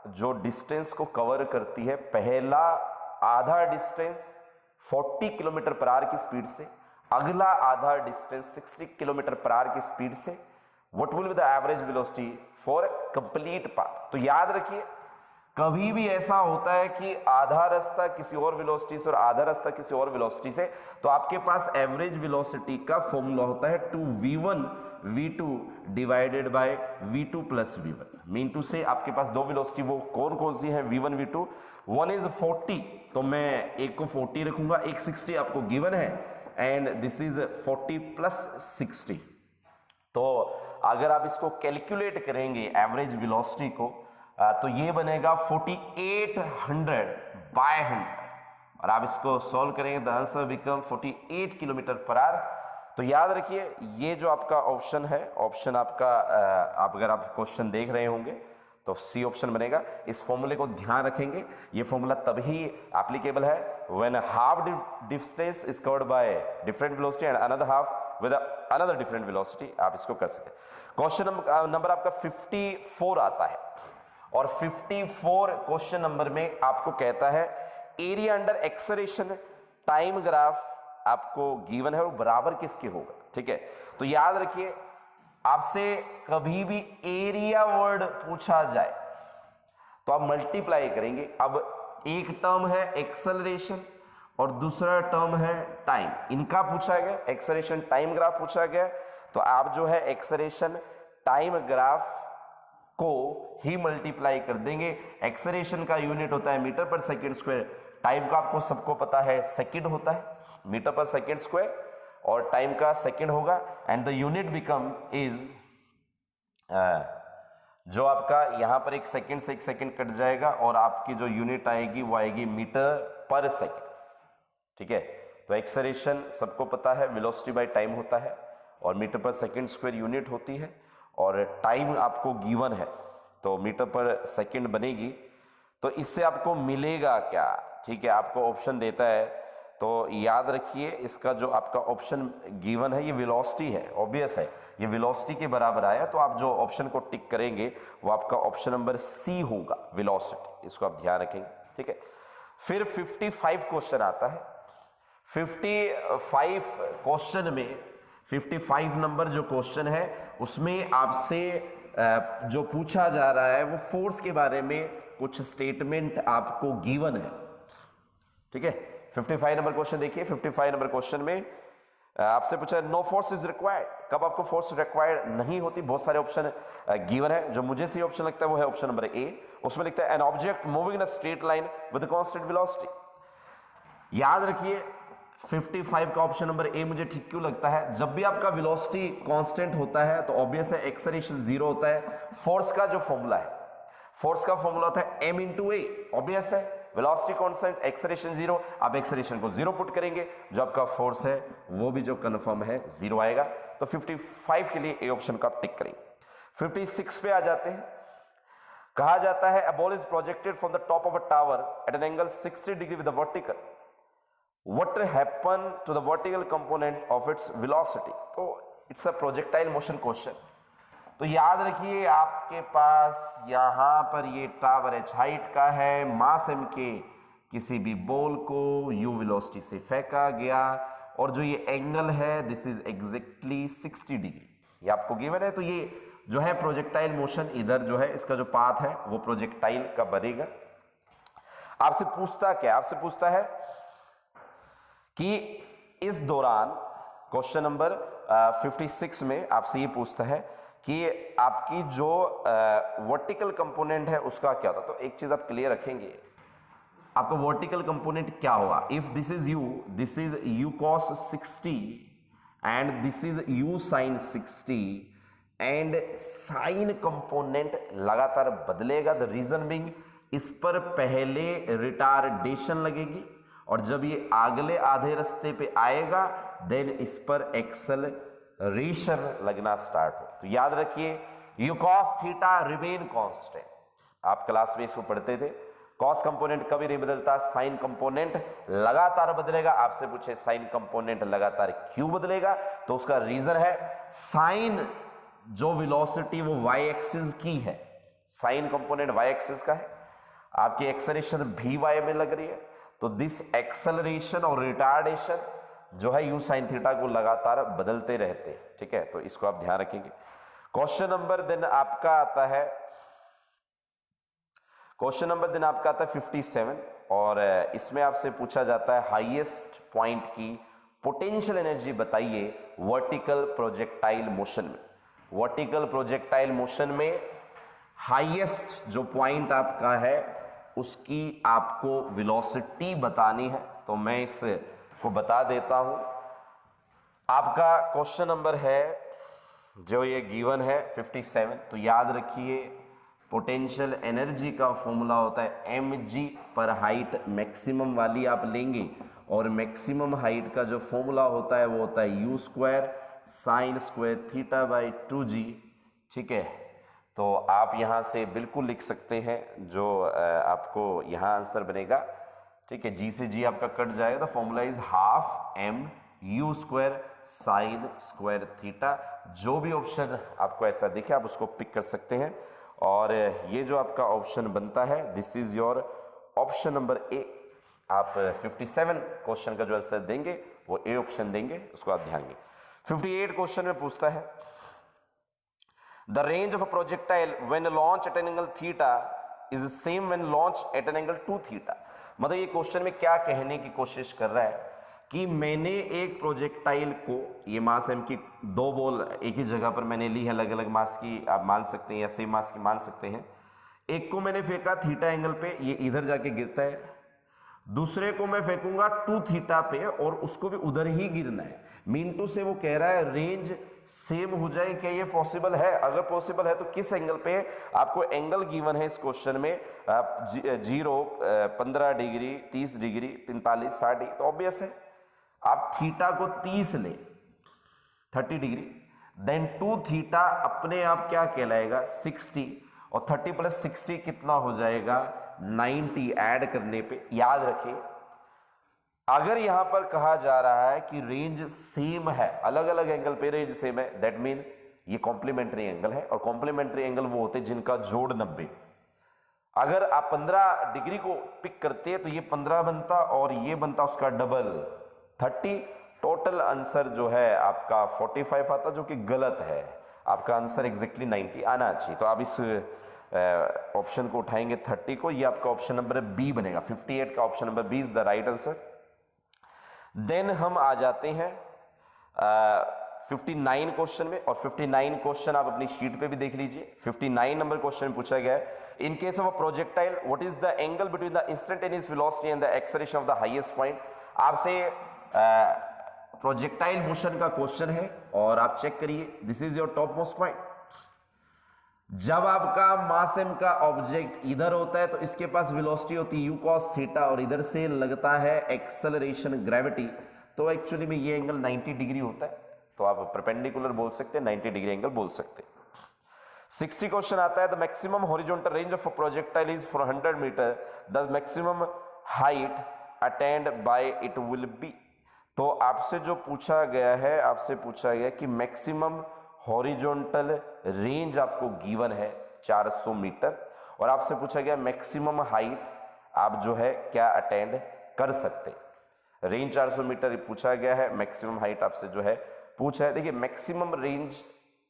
जो डिस्टेंस को कवर करती है। पहला आधा डिस्टेंस 40 किलोमीटर पर आवर की स्पीड से, अगला आधा डिस्टेंस 60 किलोमीटर पर आवर की स्पीड से। What will be the average velocity for complete path. तो याद रखिए कभी भी ऐसा होता है कि आधा रास्ता किसी और वेलोसिटी से और आधा रास्ता किसी और वेलोसिटी से, तो आपके पास एवरेज वेलोसिटी का फॉर्मूला होता है 2v1 v2 divided by v2 plus v1। Mean to से आपके पास दो वेलोसिटी वो कौन कौन सी है v1 v2। वन इज 40, तो मैं एक को 40 रखूंगा, एक 60 आपको गिवन है एंड दिस इज 40 प्लस 60। तो अगर आप इसको कैलकुलेट करेंगे एवरेज वेलोसिटी को तो ये बनेगा 4800 बाय 100 और आप इसको सॉल्व करेंगे the answer become 48 kilometre per hour. तो याद रखिए ये जो आपका ऑप्शन है, ऑप्शन आपका आप अगर आप क्वेश्चन देख रहे होंगे तो सी ऑप्शन बनेगा। इस फॉर्मूले को ध्यान रखेंगे, ये फॉर्मूला तभी एप्लीकेबल है when half distance is covered by different velocity and another half with another different velocity. आप इसको कर सकते। क्वेश्चन नंबर आपका 54 आता है और 54 क्वेश्चन नंबर में आपको कहता है area under acceleration time graph आपको गिवन है वो बराबर किसके होगा, ठीक है। तो याद रखिए आपसे कभी भी एरिया वर्ड पूछा जाए तो आप मल्टीप्लाई करेंगे। अब एक टर्म है एक्सेलरेशन और दूसरा टर्म है टाइम, इनका पूछा गया एक्सेलरेशन टाइम ग्राफ पूछा गया, तो आप जो है एक्सेलरेशन टाइम ग्राफ को ही मल्टीप्लाई कर देंगे। एक्सेलरेशन का यूनिट होता है मीटर पर सेकेंड स्क्वायर, टाइम का आपको सबको पता है सेकंड होता है, मीटर पर सेकेंड स्क्वायर और टाइम का सेकंड होगा and the unit become is जो आपका यहां पर एक सेकंड से एक सेकंड कट जाएगा और आपकी जो यूनिट आएगी वो आएगी मीटर पर सेकंड, ठीक है। तो एक्सेलरेशन सबको पता है वेलोसिटी बाय टाइम होता है और metre per second square unit होती है और टाइम आपको गिवन है तो मीटर पर सेकंड बनेगी। तो इससे आपको मिलेगा क्या, ठीक है, आपको ऑप्शन देता है तो याद रखिए इसका जो आपका ऑप्शन गिवन है ये वेलोसिटी है, ऑब्वियस है ये वेलोसिटी के बराबर आया, तो आप जो ऑप्शन को टिक करेंगे वो आपका ऑप्शन नंबर सी होगा, वेलोसिटी, इसको आप ध्यान रखेंगे। ठीक है, फिर 55 क्वेश्चन आता है। 55 क्वेश्चन में 55 नंबर जो क्वेश्चन है उसमें आपसे जो पूछा जा रहा है वो फोर्स के बारे में कुछ स्टेटमेंट आपको गिवन है। ठीक है, 55 नंबर क्वेश्चन देखिए। 55 नंबर क्वेश्चन में आपसे पूछा है नो फोर्स इज रिक्वायर्ड, कब आपको फोर्स रिक्वायर्ड नहीं होती। बहुत सारे ऑप्शन गिवन है, जो मुझे सही ऑप्शन लगता है वो है ऑप्शन नंबर ए। उसमें लिखता है an object moving in a straight line with constant velocity. याद रखिए 55 का ऑप्शन नंबर ए मुझे ठीक क्यों लगता है, जब भी आपका वेलोसिटी कांस्टेंट होता है तो ऑब्वियस है एक्सेलरेशन जीरो होता है। फोर्स का जो फॉर्मूला है, फोर्स का फॉर्मूला होता है m इंटू ए, ऑब्वियस है वेलोसिटी कांस्टेंट एक्सेलरेशन जीरो, आप एक्सेलरेशन को जीरो पुट करेंगे, जो आपका फोर्स है वो भी जो कन्फर्म है जीरो आएगा। तो 55 के लिए ए ऑप्शन का आप टिक करेंगे। 56 पे आ जाते हैं। कहा जाता है a ball is projected from the top of a tower at an angle 60 degree with the vertical. What happened to the vertical component of its velocity? तो it's a projectile motion question. तो याद रखिए आपके पास यहां पर ये tower h height का है, मास m के किसी भी बॉल को u वेलोसिटी से फेंका गया और जो ये एंगल है दिस इज एग्जैक्टली 60 डिग्री, ये आपको गिवन है। तो ये जो है प्रोजेक्टाइल मोशन, इधर जो है इसका जो पाथ है वो प्रोजेक्टाइल का बनेगा। आपसे पूछता क्या, आपसे पूछता है कि इस दौरान क्वेश्चन नंबर 56 में आपसे ये पूछता है कि आपकी जो वर्टिकल कंपोनेंट है उसका क्या होता। तो एक चीज आप क्लियर रखेंगे, आपका वर्टिकल कंपोनेंट क्या होगा। If this is u cos 60 and this is u sin 60 and sign component लगातार बदलेगा। द रीजन बीइंग इस पर पहले रिटार्डेशन लगेगी और जब ये अगले आधे रास्ते पे आएगा देन इस पर एक्सेलरेशन लगना स्टार्ट हो। तो याद रखिए u cos theta remain constant, आप क्लास में इसको पढ़ते थे। कॉस कंपोनेंट कभी नहीं बदलता, साइन कंपोनेंट लगातार बदलेगा। आपसे पूछे साइन कंपोनेंट लगातार क्यों बदलेगा, तो उसका रीजन है साइन जो वेलोसिटी वो y एक्सिस की है, साइन कंपोनेंट y एक्सिस का है, आपकी एक्सेलरेशन भी y में लग रही है, तो दिस एक्सेलरेशन और रिटार्डेशन जो है u sin थीटा को लगातार बदलते रहते हैं। ठीक है, तो इसको आप ध्यान रखेंगे। क्वेश्चन नंबर देन आपका आता है 57 और इसमें आपसे पूछा जाता है हाईएस्ट पॉइंट की पोटेंशियल एनर्जी बताइए वर्टिकल प्रोजेक्टाइल मोशन में। वर्टिकल प्रोजेक्टाइल मोशन में हाईएस्ट जो पॉइंट आपका है उसकी आपको वेलोसिटी बतानी है, तो मैं इसको बता देता हूं। आपका क्वेश्चन नंबर है जो ये गिवन है 57, तो याद रखिए पोटेंशियल एनर्जी का फॉर्मूला होता है mg पर हाइट, मैक्सिमम वाली आप लेंगे और मैक्सिमम हाइट का जो फॉर्मूला होता है वो होता है u square sine square theta by 2g। ठीक है, तो आप यहां से बिल्कुल लिख सकते हैं जो आपको यहां आंसर बनेगा। ठीक है, g से g आपका कट जाएगा, the formula is half m u square sine square theta. जो भी ऑप्शन आपको ऐसा दिखे आप उसको पिक कर सकते हैं और ये जो आपका ऑप्शन बनता है this is your option number A. आप 57 क्वेश्चन का जो आंसर देंगे वो ए ऑप्शन देंगे, उसको आप ध्यान देंगे। 58 क्वेश्चन में पूछता है the range of a projectile when launch eight an angle theta is same when launch eight an angle 2 theta. मतलब ये क्वेश्चन में क्या कहने की कोशिश कर रहा है कि मैंने एक प्रोजेक्टाइल को, ये मास m की दो बॉल एक ही जगह पर मैंने ली है, अलग अलग मास की आप मान सकते हैं या सेम मास की मान सकते हैं। एक को मैंने फेंका थीटा एंगल पे, ये इधर जाके गिरता है, दूसरे को मैं फेंकूंगा 2 थीटा पे और उसको भी उधर ही गिरना है। मीन टू से वो कह रहा है रेंज सेम हो जाए, क्या ये पॉसिबल है? अगर पॉसिबल है तो किस एंगल पे? आपको एंगल गिवन है इस क्वेश्चन में 0, 15 डिग्री, 30 डिग्री, 45, 60, तो ऑब्वियस है आप थीटा को 30 ले 30 डिग्री, देन 2 थीटा अपने आप क्या कहलाएगा 60 और 30 प्लस 60 कितना हो जाएगा 90 ऐड करने पे। याद रखिए, अगर यहां पर कहा जा रहा है कि रेंज सेम है, अलग अलग एंगल पे रेंज सेम है, दैट मीन ये कॉम्प्लीमेंट्री एंगल है, और कॉम्प्लीमेंट्री एंगल वो होते हैं जिनका जोड़ 90। अगर आप 15 डिग्री को पिक करते हैं तो ये 15 बनता और ये बनता उसका डबल 30। टोटल आंसर जो है आपका 45 आता, जो कि गलत है। आपका आंसर एग्जैक्टली 90 आना चाहिए। तो आप इस ऑप्शन को उठाएंगे 30 को, ये आपका ऑप्शन नंबर बी बनेगा। 58 का option number B is the right answer. Then हम आ जाते हैं 59 क्वेश्चन में, और 59 क्वेश्चन आप अपनी शीट पे भी देख लीजिए। 59 नंबर क्वेश्चन में पूछा गया है, in case of a projectile what is the angle between the instantaneous velocity and the acceleration of the highest point. आपसे प्रोजेक्टाइल मोशन का क्वेश्चन है, और आप चेक करिए, this is your top most point. जब आपका मास m का object इधर होता है तो इसके पास वेलोसिटी होती है u cos थीटा, और इधर से लगता है एक्सेलरेशन ग्रेविटी, तो एक्चुअली में ये एंगल 90 डिग्री होता है। तो आप परपेंडिकुलर बोल सकते हैं, 90 डिग्री एंगल बोल सकते हैं। 60 क्वेश्चन आता है, the maximum horizontal range of a projectile is 400 metre, the maximum height attend by it will be. तो आपसे जो पूछा गया है, आपसे पूछा गया कि मैक्सिमम हॉरिजॉन्टल रेंज आपको गिवन है 400 मीटर, और आपसे पूछा गया मैक्सिमम हाइट आप जो है क्या अटेंड कर सकते। रेंज 400 मीटर पूछा गया है, मैक्सिमम हाइट आपसे जो है पूछा है। देखिए, मैक्सिमम रेंज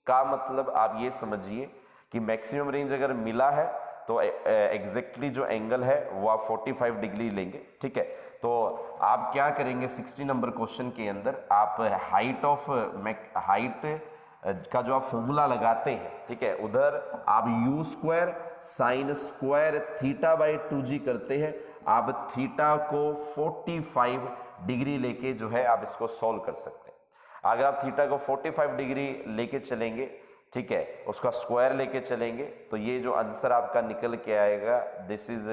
का मतलब आप ये समझिए कि मैक्सिमम रेंज अगर मिला है तो एग्जैक्टली जो एंगल है वो आप 45 डिग्री लेंगे, ठीक है। तो आप क्या करेंगे, 60 नंबर क्वेश्चन के अंदर आप हाइट का जो आप फॉर्मूला लगाते हैं, ठीक है, उधर आप u square sine square theta by 2g करते हैं। आप थीटा को 45 डिग्री लेके जो है आप इसको सॉल्व कर सकते हैं। अगर आप थीटा को 45 डिग्री लेके चलेंगे, ठीक है, उसका स्क्वायर लेके चलेंगे, तो ये जो आंसर आपका निकल के आएगा, this is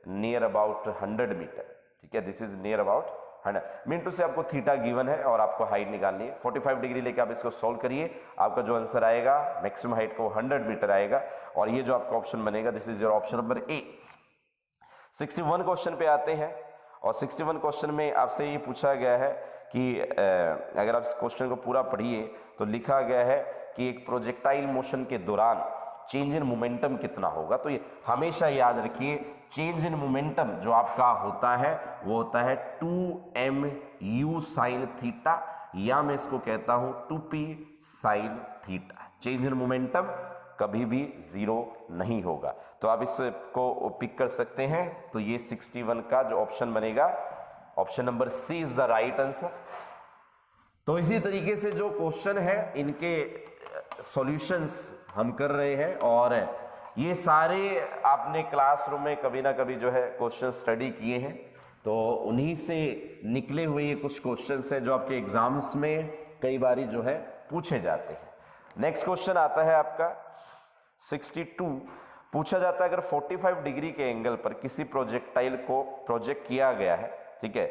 near about 100 metre, ठीक है, दिस इज नियर अबाउट 100 मिनटू से आपको थीटा गिवन है और आपको हाइट निकालनी है। 45 डिग्री लेके आप इसको सॉल्व करिए, आपका जो आंसर आएगा मैक्सिमम हाइट को 100 मीटर आएगा, और ये जो आपका ऑप्शन बनेगा, this is your option number A. 61 question पे आते हैं, और 61 क्वेश्चन में आपसे ये पूछा गया है कि अगर आप इस क्वेश्चन को पूरा पढ़िए तो लिखा गया है कि एक प्रोजेक्टाइल मोशन के दौरान चेंज इन मोमेंटम कितना होगा। तो ये हमेशा याद रखिए, चेंज इन मोमेंटम जो आपका होता है वो होता है 2mu साइन थीटा, या मैं इसको कहता हूं 2p sine theta. Change in momentum कभी भी जीरो नहीं होगा। तो आप इसको पिक कर सकते हैं। तो ये 61 का जो ऑप्शन बनेगा, option number C is the right answer. तो इसी तरीके से जो क्वेश्चन है इनके सॉल्यूशंस हम कर रहे हैं, और ये सारे आपने क्लासरूम में कभी ना कभी जो है क्वेश्चन स्टडी किए हैं, तो उन्हीं से निकले हुए ये कुछ क्वेश्चंस हैं जो आपके एग्जाम्स में कई बारी जो है पूछे जाते हैं। नेक्स्ट क्वेश्चन आता है आपका 62। पूछा जाता है, अगर 45 डिग्री के एंगल पर किसी प्रोजेक्टाइल को प्रोजेक्ट किया गया है, ठीक है,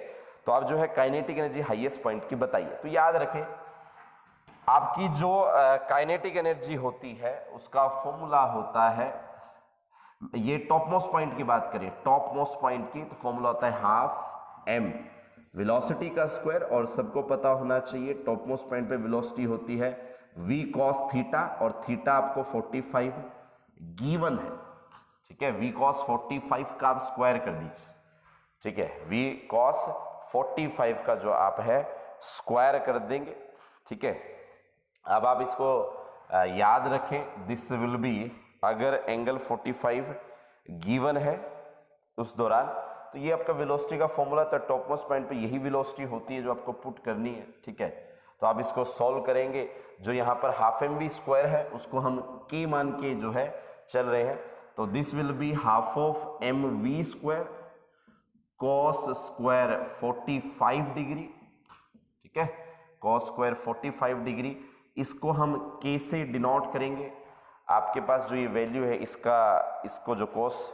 तो आप जो है काइनेटिक एनर्जी हाईएस्ट पॉइंट की बताइए। तो याद रखें, आपकी जो काइनेटिक एनर्जी होती है उसका फॉर्मूला होता है, ये टॉप मोस्ट पॉइंट की बात करें, टॉप मोस्ट पॉइंट की, तो फॉर्मूला होता है हाफ m वेलोसिटी का स्क्वायर, और सबको पता होना चाहिए टॉप मोस्ट पॉइंट पे वेलोसिटी होती है v cos थीटा, और थीटा आपको 45 गिवन है, ठीक है। v cos 45 का आप स्क्वायर कर दीजिए, ठीक है, v cos 45 का जो आप है स्क्वायर कर देंगे, ठीक है। अब आप इसको याद रखें, दिस विल बी, अगर एंगल 45 गिवन है उस दौरान, तो ये आपका वेलोसिटी का फॉर्मूला था, टॉप मोस्ट पॉइंट पे यही वेलोसिटी होती है जो आपको पुट करनी है, ठीक है। तो आप इसको सॉल्व करेंगे, जो यहाँ पर हाफ mv स्क्वायर है उसको हम k मान के जो है चल रहे हैं, तो this will be half of mv square cos square 45 degree, ठीक है, cos स्क्वायर 45 डिग्री, इसको हम k से डिनोट करेंगे। आपके पास जो ये वैल्यू है इसको जो cos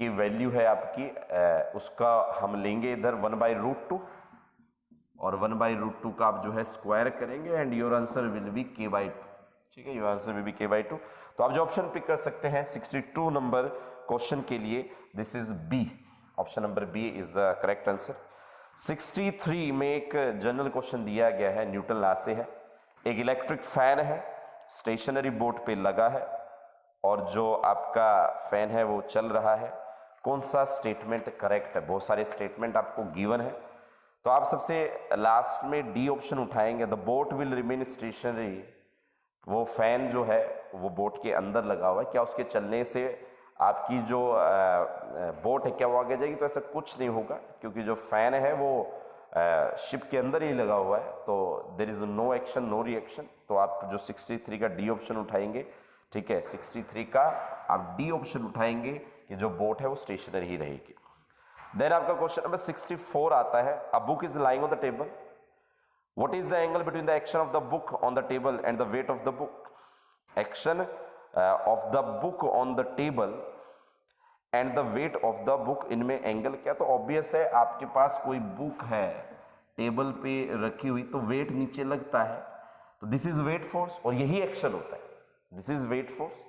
की वैल्यू है आपकी, उसका हम लेंगे इधर 1/√2, और 1/√2 का आप जो है स्क्वायर करेंगे, and your answer will B k/2, ठीक है, your answer will B k/2। तो आप जो ऑप्शन पिक कर सकते हैं 62 नंबर क्वेश्चन के लिए, this is B, option number B is the correct answer. 63 में एक जनरल क्वेश्चन दिया गया है, न्यूटन लॉ से है। एक इलेक्ट्रिक फैन है, स्टेशनरी बोर्ड पे लगा है और जो आपका फैन है वो चल रहा है, कौन सा स्टेटमेंट करेक्ट है? बहुत सारे स्टेटमेंट आपको गिवन है, तो आप सबसे लास्ट में डी ऑप्शन उठाएंगे, the boat will remain stationery. वो फैन जो है वो बोट के अंदर लगा हुआ है, क्या उसके चलने से आपकी जो बोट है क्या वो आगे जाएगी? तो ऐसा कुछ नहीं होगा, क्योंकि जो फैन है वो शिप के अंदर ही लगा हुआ है, तो there is no action no reaction. तो आप जो 63 का डी ऑप्शन उठाएंगे, ठीक है, 63 का आप डी ऑप्शन उठाएंगे कि जो बोट है वो स्टेशनरी ही रहेगी। देन आपका क्वेश्चन नंबर 64 आता है, a book is lying on the table, what is the angle between the action of the book on the table and the weight of the book? Action of the book on the table and the weight of the book, इनमें angle क्या? तो obvious है, आपके पास कोई book है table पे रखी हुई तो वेट नीचे लगता है, तो दिस इज वेट फोर्स और यही एक्शन होता है, दिस इज वेट फोर्स,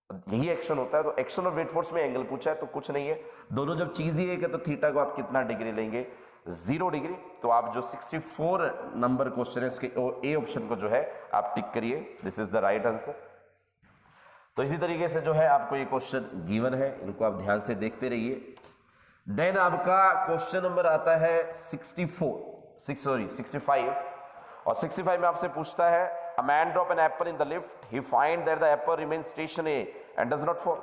यही एक्शन होता है। तो एक्शन और वेट फोर्स में एंगल पूछा है तो कुछ नहीं है, दोनों जब चीज ही एक है तो थीटा को आप कितना डिग्री लेंगे? 0 डिग्री। तो आप जो 64 नंबर क्वेश्चन है उसके ए ऑप्शन को जो है आप टिक करिए, this is the right answer. तो इसी तरीके से जो है आपको ये क्वेश्चन गिवन है, इनको आप ध्यान से देखते रहिए। देन आपका क्वेश्चन नंबर आता है 65 और 65 में आपसे पूछता है, a man drop an apple in the lift, he find that the apple remains stationary and does not fall।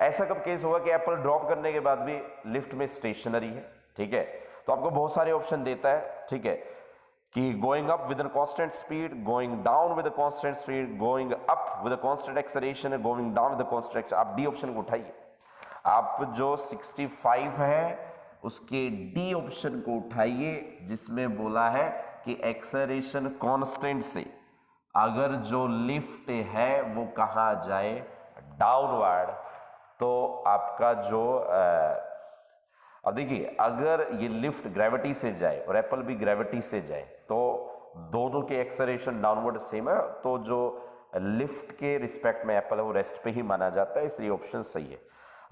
ऐसा कब केस होगा कि एप्पल ड्रॉप करने के बाद भी लिफ्ट में स्टेशनरी है, ठीक है? तो आपको बहुत सारे ऑप्शन देता है, ठीक है, कि going up with a constant speed, going down with a constant speed, going up with a constant acceleration, going down with a constant acceleration. आप डी ऑप्शन को उठाइए, आप जो 65 है उसके डी ऑप्शन को उठाइए, जिसमें बोला है कि एक्सेलरेशन कांस्टेंट से अगर जो लिफ्ट है वो कहाँ जाए? डाउनवर्ड। तो आपका जो अब देखिए, अगर ये लिफ्ट ग्रेविटी से जाए और एप्पल भी ग्रेविटी से जाए तो दोनों के एक्सेलरेशन डाउनवर्ड सेम है, तो जो लिफ्ट के रिस्पेक्ट में एप्पल है वो रेस्ट पे ही माना जाता है, इसलिए ऑप्शन सही है।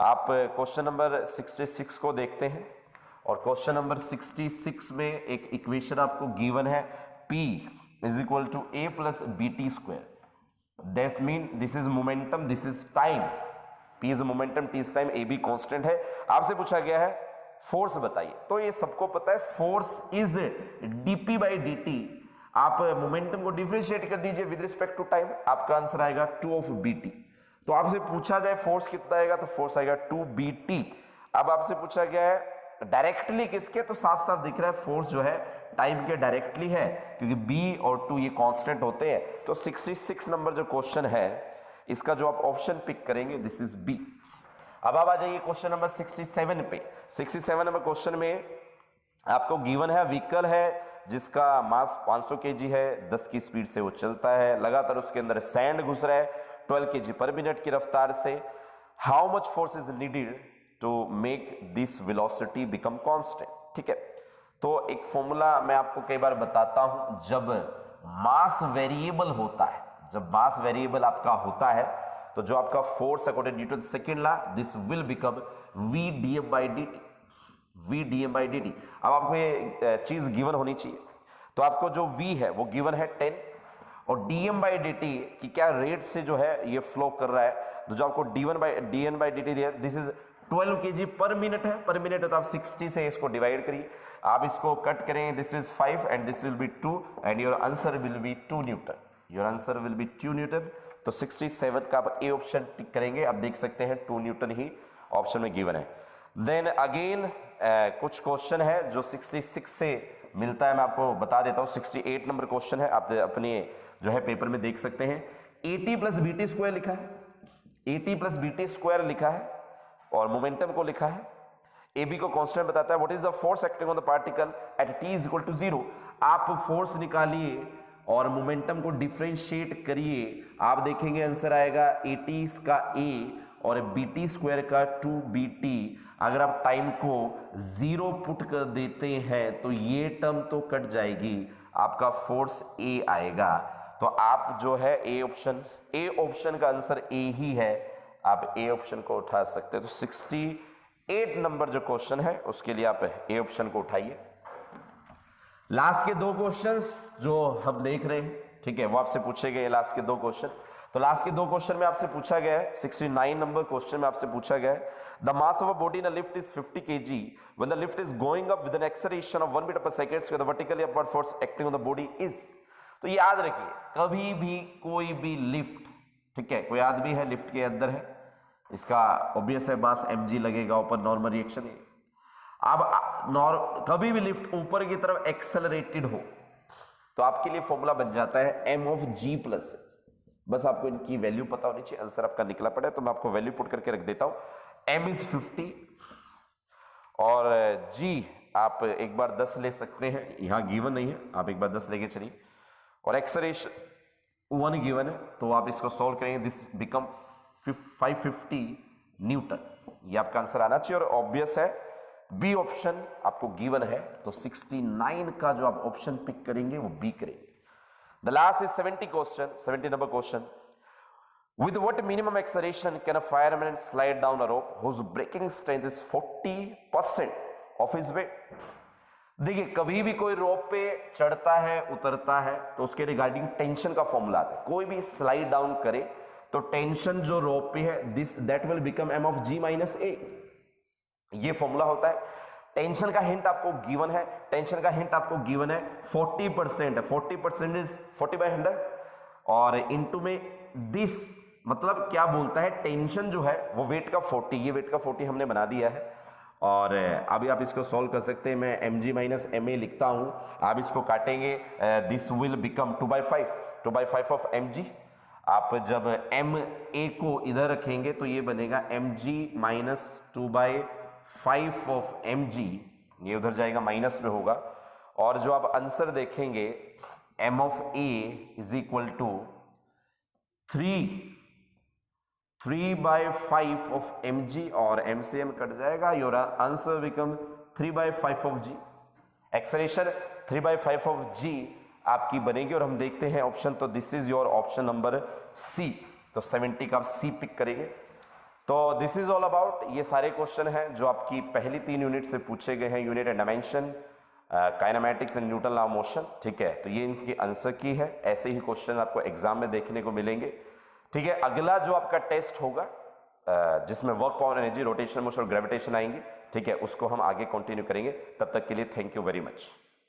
आप क्वेश्चन नंबर 66 को देखते हैं और क्वेश्चन नंबर 66 में एक इक्वेशन आपको गिवन है, P is equal to a plus bt square, that mean this is momentum, this is time, P is momentum, T is time, a b constant है। आपसे पूछा गया है फोर्स बताइए, तो ये सबको पता है force is dp by dt। आप मोमेंटम को डिफरेंशिएट कर दीजिए विद रिस्पेक्ट टू टाइम, आपका आंसर आएगा 2 of bt। तो आपसे पूछा जाए फोर्स कितना आएगा, तो फोर्स आएगा 2bt। अब आपसे पूछा गया है डायरेक्टली किसके, तो साफ साफ दिख रहा है फोर्स जो है टाइम के डायरेक्टली है, क्योंकि b और 2 ये कांस्टेंट होते हैं। तो 66 नंबर जो क्वेश्चन है इसका जो आप ऑप्शन पिक करेंगे, दिस इज बी। अब आप आ जाइए क्वेश्चन नंबर 67 पे। 67 नंबर क्वेश्चन में आपको गिवन है, व्हीकल है जिसका मास 500 kg है, 10 की स्पीड से वो चलता है, लगातार उसके अंदर सैंड घुस रहा है 12 kg पर मिनट की रफ्तार से। How much force is needed to make this velocity become constant? ठीक है, तो एक फॉर्मूला मैं आपको कई बार बताता हूं, जब मास वेरिएबल होता है, जब मास वेरिएबल आपका होता है तो जो आपका force according Newton second law, this will become v dm by dt, v dm by dt। अब आपको ये चीज गिवन होनी चाहिए, तो आपको जो v है वो गिवन है 10 और dm by dt कि क्या रेट से जो है ये फ्लो कर रहा है, तो जो आपको dn by dt दिया, दिस इज 12 kg पर मिनट है, पर मिनट है तो आप 60 से इसको डिवाइड करिए, आप इसको कट करें, this is 5 and this will be 2 and your answer will B 2 Newton, your answer will B 2 Newton. तो 67 का आप ए ऑप्शन टिक करेंगे, आप देख सकते हैं 2 न्यूटन ही ऑप्शन में गिवन है। देन अगेन कुछ क्वेश्चन है जो 66 से मिलता है, मैं आपको बता देता हूं। 68 नंबर क्वेश्चन है, आप अपने जो है पेपर में देख सकते हैं। AT प्लस BT स्क्वायर लिखा है, AT प्लस BT स्क्वायर लिखा है और मोमेंटम को लिखा है, AB को कांस्टेंट बताता है। What is the force acting on the particle at t is equal to 0। आप फोर्स निकालिए और मोमेंटम को डिफरेंशिएट करिए, आप देखेंगे आंसर आएगा AT का A और BT स्क्वायर का 2BT। अगर आप टाइम को 0 पुट कर देते हैं तो ये टर्म तो कट जाएगी, आपका फोर्स A आएगा। तो तो आप जो है ए ऑप्शन का आंसर ए ही है, आप ए ऑप्शन को उठा सकते हैं। तो 68 नंबर जो क्वेश्चन है उसके लिए आप ए ऑप्शन को उठाइए। लास्ट के 2 क्वेश्चंस जो हम देख रहे हैं, ठीक है, वो आपसे पूछे गए लास्ट के 2 क्वेश्चन। तो लास्ट के 2 क्वेश्चन में आपसे पूछा गया है, 69 नंबर क्वेश्चन में आपसे पूछा गया है, the mass of a body in a lift is 50 kg when the lift is going up with an acceleration of 1 metre per second, so the vertically upward force acting on the body is. तो याद रखिए, कभी भी कोई भी lift, ठीक है, कोई आदमी है लिफ्ट के अंदर है, इसका ऑब्वियस है मास mg लगेगा ऊपर, नॉर्मल रिएक्शन है। अब कभी भी लिफ्ट ऊपर की तरफ एक्सेलरेटेड हो तो आपके लिए फॉर्मूला बन जाता है m ऑफ g प्लस। बस आपको इनकी वैल्यू पता होनी चाहिए, आंसर आपका निकला पड़ा है, तो मैं आपको वैल्यू पुट करके रख देता हूं। m इज 50 और g आप एक बार 10 ले सकते हैं, यहां गिवन नहीं है, आप एक बार 10 लेके चलिए, और एक्सेलरेशन 1 गिवन है, तो आप इसको सॉल्व करेंगे, दिस बिकम 550 न्यूटन। ये आपका आंसर आना चाहिए, और ऑब्वियस है बी ऑप्शन आपको गिवन है, तो 69 का जो आप ऑप्शन पिक करेंगे वो बी करेंगे। The last is 70 number question, with what minimum acceleration can a fireman slide down a rope whose braking strength is 40% of his weight? देखिए, कभी भी कोई रोप पे चढ़ता है उतरता है तो उसके रिगार्डिंग टेंशन का फॉर्मूला आता है। कोई भी स्लाइड डाउन करे तो टेंशन जो रोप पे है that will become m of g minus a, ये फॉर्मूला होता है। टेंशन का हिंट आपको गिवन है, 40% है, 40% इज 40/100 और इनटू में दिस, मतलब क्या बोलता है, टेंशन जो है वो वेट का 40, ये वेट का 40 हमने बना दिया है। और अभी आप इसको सॉल्व कर सकते हैं, मैं mg माइनस ma लिखता हूं, आप इसको काटेंगे, this will become 2/5 of mg। आप जब ma को इधर रखेंगे तो ये बनेगा mg माइनस 2/5 ऑफ mg, ये उधर जाएगा माइनस में होगा, और जो आप आंसर देखेंगे m of a is equal to 3/5 of mg, और m से m कट जाएगा, your answer become 3/5 of g। Acceleration 3/5 of g आपकी बनेगी, और हम देखते हैं ऑप्शन, तो this is your option number C, तो 70 का आप सी पिक करेंगे। तो दिस इज ऑल अबाउट, ये सारे क्वेश्चन हैं जो आपकी पहली 3 यूनिट से पूछे गए हैं, unit and dimension, kinematics and Newton law of motion, ठीक है। तो ये इनकी आंसर की है, ऐसे ही क्वेश्चन आपको एग्जाम में देखने को मिलेंगे, ठीक है। अगला जो आपका टेस्ट होगा जिसमें work power energy, rotation motion और ग्रेविटेशन आएंगी, ठीक है, उसको हम आगे कंटिन्यू करेंगे। तब तक के लिए थैंक यू वेरी मच।